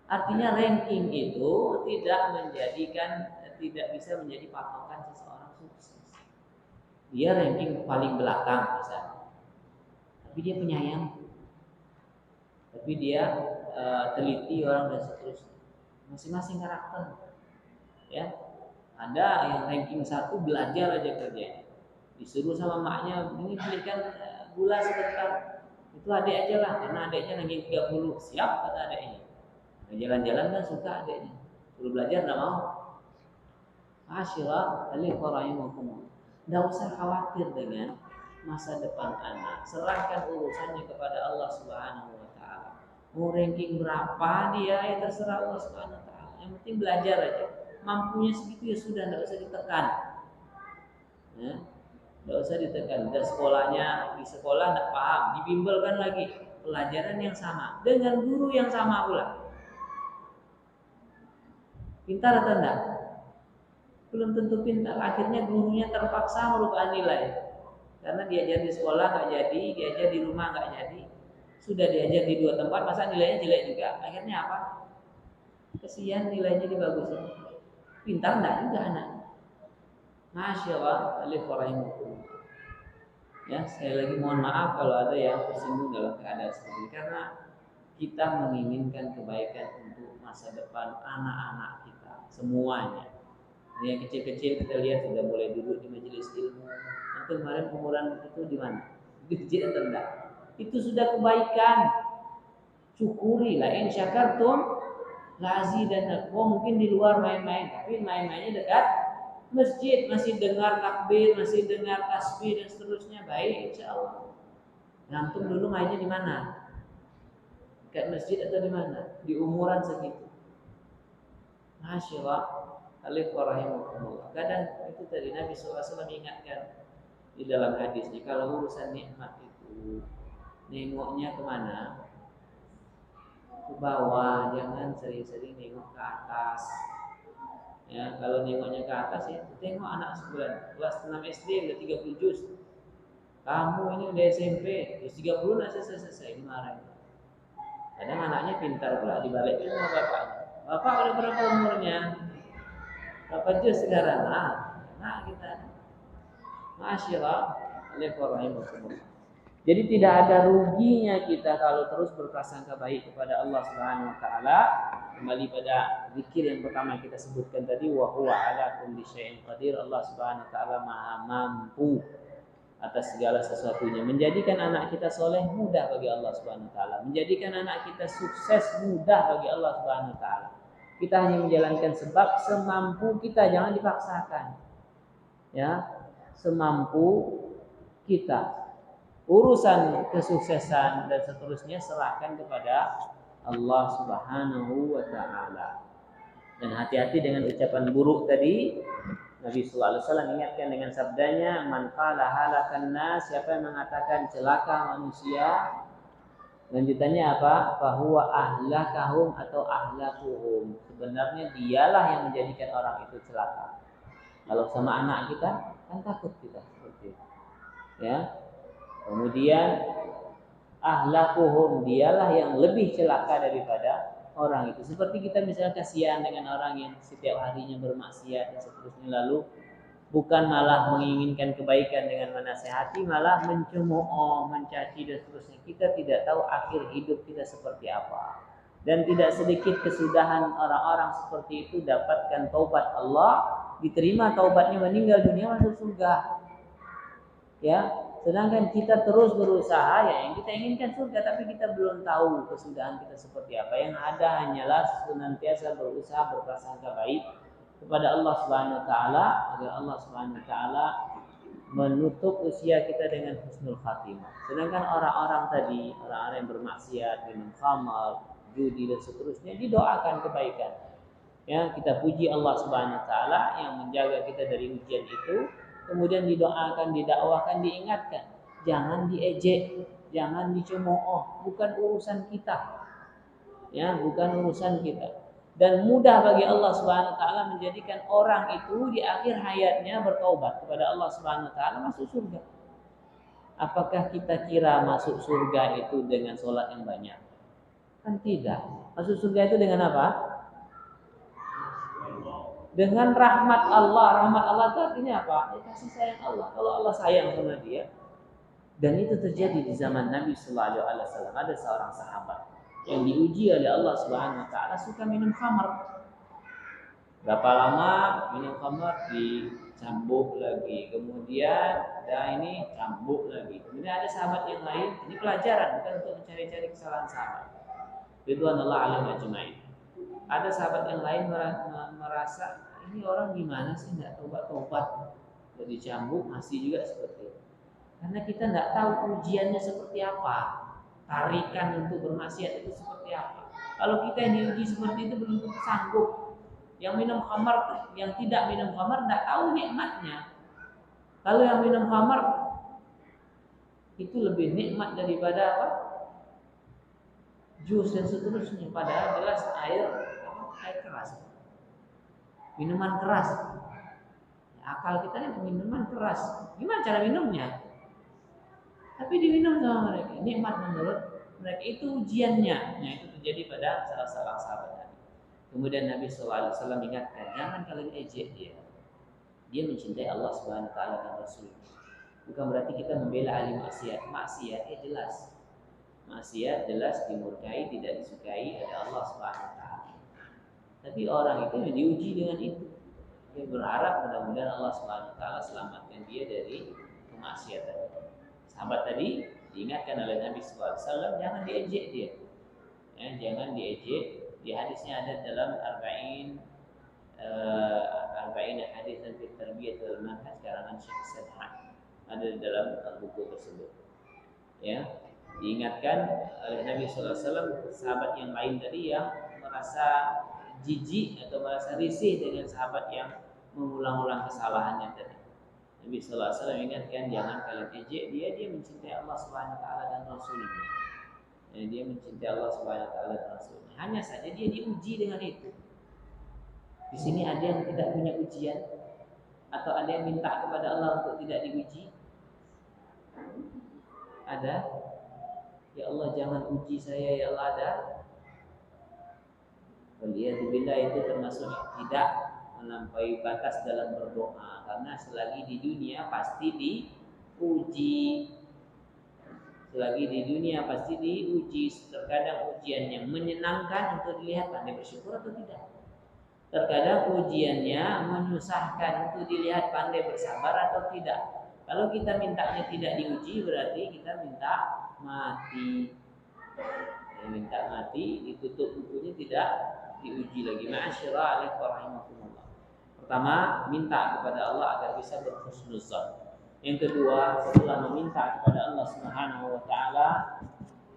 Artinya ranking itu tidak bisa menjadi patokan seseorang sukses. Dia ranking paling belakang misalnya. Tapi dia penyayang. Tapi dia teliti orang dan seterusnya. Masing-masing karakter. Ya. Ada yang ranking 1 belajar aja kerjanya. Disuruh sama maknya, ini belikan gula sebentar. Itu adik aja lah, karena adiknya ranking 30. Siap kata adiknya. Nah, jalan-jalan kan suka adiknya. Suruh belajar enggak mau. Asyirah alaikum. Enggak usah khawatir dengan masa depan anak. Serahkan urusannya kepada Allah Subhanahu wa taala. Mau ranking berapa dia ya terserah Allah Subhanahu wa taala. Yang penting belajar aja. Mampunya segitu ya sudah, enggak usah ditekan. Ya. Enggak usah ditekan. Dan sekolahnya di sekolah enggak paham, dibimbelkan lagi pelajaran yang sama dengan guru yang sama pula. Pintar atau enggak? Belum tentu pintar. Akhirnya gurunya terpaksa merubah nilai. Karena diajar di sekolah enggak jadi, diajar di rumah enggak jadi. Sudah diajar di 2 tempat, masa nilainya jelek juga. Akhirnya apa? Kesian nilainya dibagusin. Pintar enggak juga anak. Masya Allah, alif warahimahullah. Ya, sekali lagi mohon maaf kalau ada yang tersinggung dalam keadaan seperti ini, karena kita menginginkan kebaikan untuk masa depan anak-anak kita semuanya. Yang kecil-kecil kita lihat sudah boleh duduk di majelis ilmu. Nanti kemarin umuran itu di mana? Di masjid atau enggak? Itu sudah kebaikan. Syukuri la in syakartum la azidannakum. Oh, mungkin di luar main-main, tapi main-mainnya dekat masjid, masih dengar takbir, masih dengar tasbih dan seterusnya, baik insyaallah. Antum dulu mainnya di mana? Dekat masjid atau di mana? Di umuran segitu. Masya Allah, alif warahimahullah. Kadang itu tadi Nabi SAW ingatkan di dalam hadisnya, kalau urusan nikmat itu nengoknya kemana? Ke bawah, jangan sering-sering nengok ke atas. Ya, kalau nengoknya ke atas ya, tengok anak sebulan kelas 6 SD udah 30 juz. Kamu ini udah SMP, juz 30 nggak selesai dimarahin. Kadang anaknya pintar pula dibalikin sama bapaknya. Bapak udah berapa umurnya? Berapa juz sekarang? Nah kita. Masyaallah, alif warahimahullah. Jadi tidak ada ruginya kita kalau terus berprasangka baik kepada Allah Subhanahu wa taala. Kembali pada zikir yang pertama kita sebutkan tadi, wa huwa ala kulli syai'in qadir. Allah Subhanahu wa taala Maha mampu atas segala sesuatunya. Menjadikan anak kita soleh mudah bagi Allah Subhanahu wa taala. Menjadikan anak kita sukses mudah bagi Allah Subhanahu wa taala. Kita hanya menjalankan sebab semampu kita, jangan dipaksakan. Ya, semampu kita. Urusan kesuksesan dan seterusnya serahkan kepada Allah Subhanahu wa taala. Dan hati-hati dengan ucapan buruk tadi. Nabi sallallahu alaihi wasallam ingatkan dengan sabdanya, "Man qala halakan nas", siapa yang mengatakan celaka manusia. Lanjutannya apa? Fahuwa ahlakahum atau ahlakuhum. Sebenarnya dialah yang menjadikan orang itu celaka. Kalau sama anak kita kan takut kita seperti itu. Ya. Kemudian ahlakuhum, dialah yang lebih celaka daripada orang itu. Seperti kita misalnya kasihan dengan orang yang setiap harinya bermaksiat dan seterusnya, lalu bukan malah menginginkan kebaikan dengan menasehati, malah mencemooh, mencaci dan seterusnya. Kita tidak tahu akhir hidup kita seperti apa. Dan tidak sedikit kesudahan orang-orang seperti itu dapatkan taubat Allah, diterima taubatnya, meninggal dunia masuk surga. Ya, sedangkan kita terus berusaha, ya yang kita inginkan surga, tapi kita belum tahu kesudahan kita seperti apa. Yang ada hanyalah senantiasa berusaha berprasangka baik kepada Allah Subhanahu wa taala agar Allah Subhanahu wa taala menutup usia kita dengan husnul khatimah. Sedangkan orang-orang tadi, orang-orang yang bermaksiat, minum khamar, judi dan seterusnya, didoakan kebaikan. Ya, kita puji Allah Subhanahu wa taala yang menjaga kita dari ujian itu. Kemudian didoakan, didakwakan, diingatkan, jangan diejek, jangan dicemooh, bukan urusan kita. Ya, bukan urusan kita. Dan mudah bagi Allah Subhanahu wa taala menjadikan orang itu di akhir hayatnya bertaubat kepada Allah Subhanahu wa taala masuk surga. Apakah kita kira masuk surga itu dengan sholat yang banyak? Kan tidak. Masuk surga itu dengan apa? Dengan rahmat Allah. Rahmat Allah itu artinya apa? Ya, kasih sayang Allah. Kalau Allah sayang sama dia, dan itu terjadi di zaman Nabi Sallallahu Alaihi Wasallam. Ada seorang sahabat yang diuji oleh Allah Subhanahu Wa Taala suka minum khamar. Berapa lama minum khamar, dicambuk lagi, kemudian ini cambuk lagi. Kemudian ada sahabat yang lain, ini pelajaran bukan untuk mencari-cari kesalahan sahabat. Ridwanullah alaihi ajma'in. Ada sahabat yang lain merasa ini orang gimana sih nggak tobat-tobat, jadi cambuk masih juga seperti itu. Karena kita nggak tahu ujiannya seperti apa, tarikan untuk bermaksiat itu seperti apa. Kalau kita yang diuji seperti itu belum tentu sanggup. Yang minum khamar, yang tidak minum khamar nggak tahu nikmatnya. Kalau yang minum khamar itu lebih nikmat daripada apa? Jus dan seterusnya. Padahal jelas air keras, minuman keras. Akal kita ini minuman keras. Gimana cara minumnya? Tapi diminum sama mereka. Nikmat menurut mereka, itu ujiannya. Nah, itu terjadi pada salah seorang sahabat Nabi. Kemudian Nabi SAW ingatkan, jangan kalian ejek dia. Dia mencintai Allah Subhanahu Wa Taala dan Rasul. Bukan berarti kita membela ahli maksiat. Maksiat jelas. Maksiat jelas dimurkai, tidak disukai oleh Allah Subhanahu Wa Taala. Tapi orang itu diuji dengan itu. Dia berharap mudah-mudahan Allah Subhanahu Wa Taala selamatkan dia dari kemaksiatan. Sahabat tadi diingatkan oleh Nabi SAW, jangan diejek dia. Ya, jangan diejek. Di hadisnya ada dalam arba'in hadis dan tarbiyah dalam manhaj karangan Syekh Sadhan. Ada di dalam buku tersebut. Ya, diingatkan oleh Nabi SAW sahabat yang lain tadi yang merasa jijik atau merasa risih dengan sahabat yang mengulang-ulang kesalahannya tadi. Nabi SAW ingatkan, jangan kalian ejek dia mencintai Allah Subhanahu Wa Taala dan Rasulnya. Ya, dia mencintai Allah Subhanahu Wa Taala dan Rasulnya. Hanya saja dia diuji dengan itu. Di sini ada yang tidak punya ujian, atau ada yang minta kepada Allah untuk tidak diuji? Ada? Ya Allah jangan uji saya ya Allah, ada? Waliyadzubillah, itu termasuk tidak melampaui batas dalam berdoa, karena selagi di dunia pasti diuji. Selagi di dunia pasti diuji. Terkadang ujiannya menyenangkan untuk dilihat pandai bersyukur atau tidak. Terkadang ujiannya menyusahkan untuk dilihat pandai bersabar atau tidak. Kalau kita mintanya tidak diuji, berarti kita minta mati. Minta mati, ditutup bukunya, tidak diuji lagi. Ma'asyirah alaikum warahmatullah. Pertama, minta kepada Allah agar bisa berhusnuzan. Yang kedua, setelah meminta kepada Allah Subhanahu Wa Taala,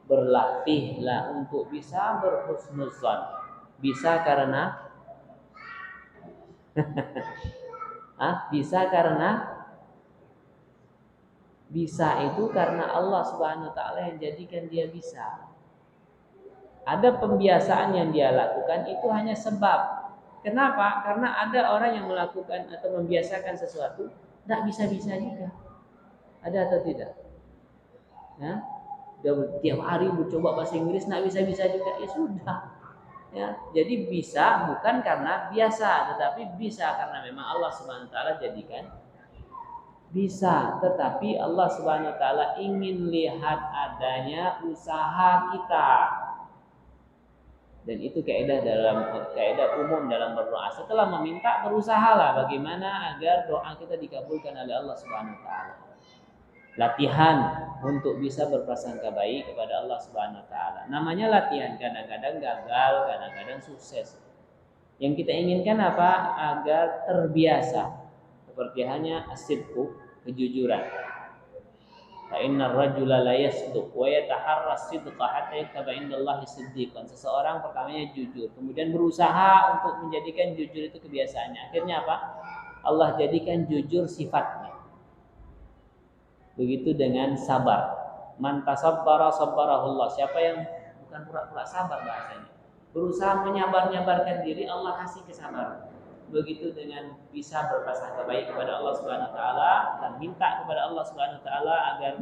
berlatihlah untuk bisa berhusnuzan. Bisa karena bisa itu karena Allah Subhanahu Wa Taala yang jadikan dia bisa. Ada pembiasaan yang dia lakukan itu hanya sebab. Kenapa? Karena ada orang yang melakukan atau membiasakan sesuatu tidak bisa-bisa juga. Ada atau tidak? Ya, tiap hari mencoba bahasa Inggris tidak bisa-bisa juga. Ya sudah. Ya, jadi bisa bukan karena biasa, tetapi bisa karena memang Allah Subhanahu Wa Taala jadikan bisa. Tetapi Allah Subhanahu Wa Taala ingin lihat adanya usaha kita. Dan itu kaidah umum dalam berdoa. Setelah meminta, berusahalah bagaimana agar doa kita dikabulkan oleh Allah Subhanahu Wa Taala. Latihan untuk bisa berprasangka baik kepada Allah Subhanahu Wa Taala. Namanya latihan, kadang-kadang gagal, kadang-kadang sukses. Yang kita inginkan apa? Agar terbiasa. Seperti hanya as-sidqu, kejujuran. Fa innar rajula la yasduq wa yataharra as-sidqa hatta yaktaba indallahi siddiqan. Seseorang pertamanya jujur, kemudian berusaha untuk menjadikan jujur itu kebiasaannya. Akhirnya apa? Allah jadikan jujur sifatnya. Begitu dengan sabar. Man tasabbara sabbarahullah. Siapa yang bukan pura-pura sabar bahasanya, berusaha menyabar-nyabarkan diri, Allah kasih kesabaran. Begitu dengan bisa berprasangka baik kepada Allah Subhanahu wa taala dan minta kepada Allah Subhanahu wa taala agar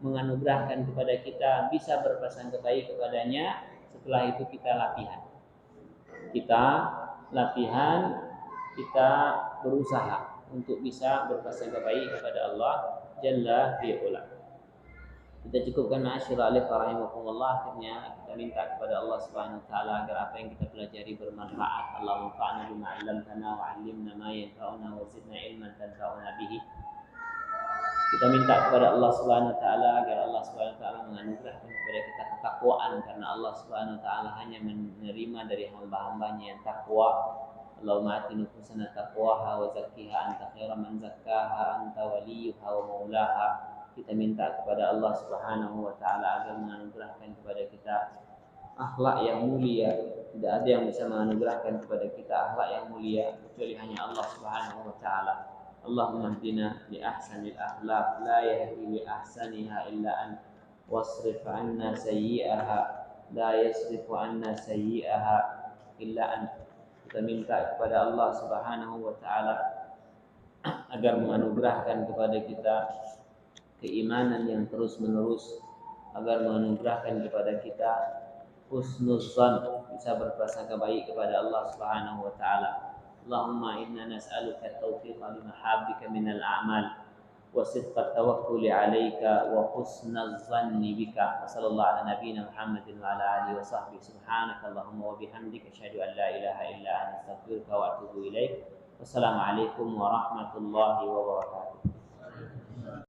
menganugerahkan kepada kita bisa berprasangka baik kepadanya. Setelah itu kita latihan. Kita berusaha untuk bisa berprasangka baik kepada Allah Jalla fi'ula. Kita cukupkan ma'asyiral alif rahimakumullah. Akhirnya kita minta kepada Allah Subhanahu wa taala agar apa yang kita pelajari bermanfaat. Allahumma fa'alna bima 'allamtana wa 'allimna ma yanfa'una wa zidna ilman tanfa'una bihi. Kita minta kepada Allah Subhanahu wa taala agar Allah Subhanahu wa taala menganugerahkan kepada kita ketakwaan, karena Allah Subhanahu wa taala hanya menerima dari hamba-hambanya yang takwa. Allahumma ati nufusana taqwaha wa zakkiha anta khairan man zakkaha anta waliyuha wa maulaha. Kita minta kepada Allah Subhanahu wa taala agar menganugerahkan kepada kita akhlak yang mulia. Tidak ada yang bisa menganugerahkan kepada kita akhlak yang mulia kecuali hanya Allah Subhanahu wa taala. Allahumma hdina li ahsanil akhlaq la yahdi li ahsaniha illa ant wasrif 'anna sayyi'aha la yasrifu 'anna sayyi'aha illa ant. Kita minta kepada Allah Subhanahu wa taala agar menganugerahkan kepada kita keimanan yang terus-menerus, agar menganugerahkan kepada kita husnuzan, bisa berprasangka baik kepada Allah Subhanahu wa taala. Allahumma inna nas'aluka at-tawfiqa li mahabbika minal a'mal wa sidqa tawakkuli 'alaika wa husnaz zanni bika. Sallallahu ala nabiyyina Muhammadin wa ala alihi wa sahbihi. Subhanaka Allahumma wa bihamdika asyhadu an la ilaha illa anta astaghfiruka wa atubu ilaik. Wassalamualaikum warahmatullahi wabarakatuh.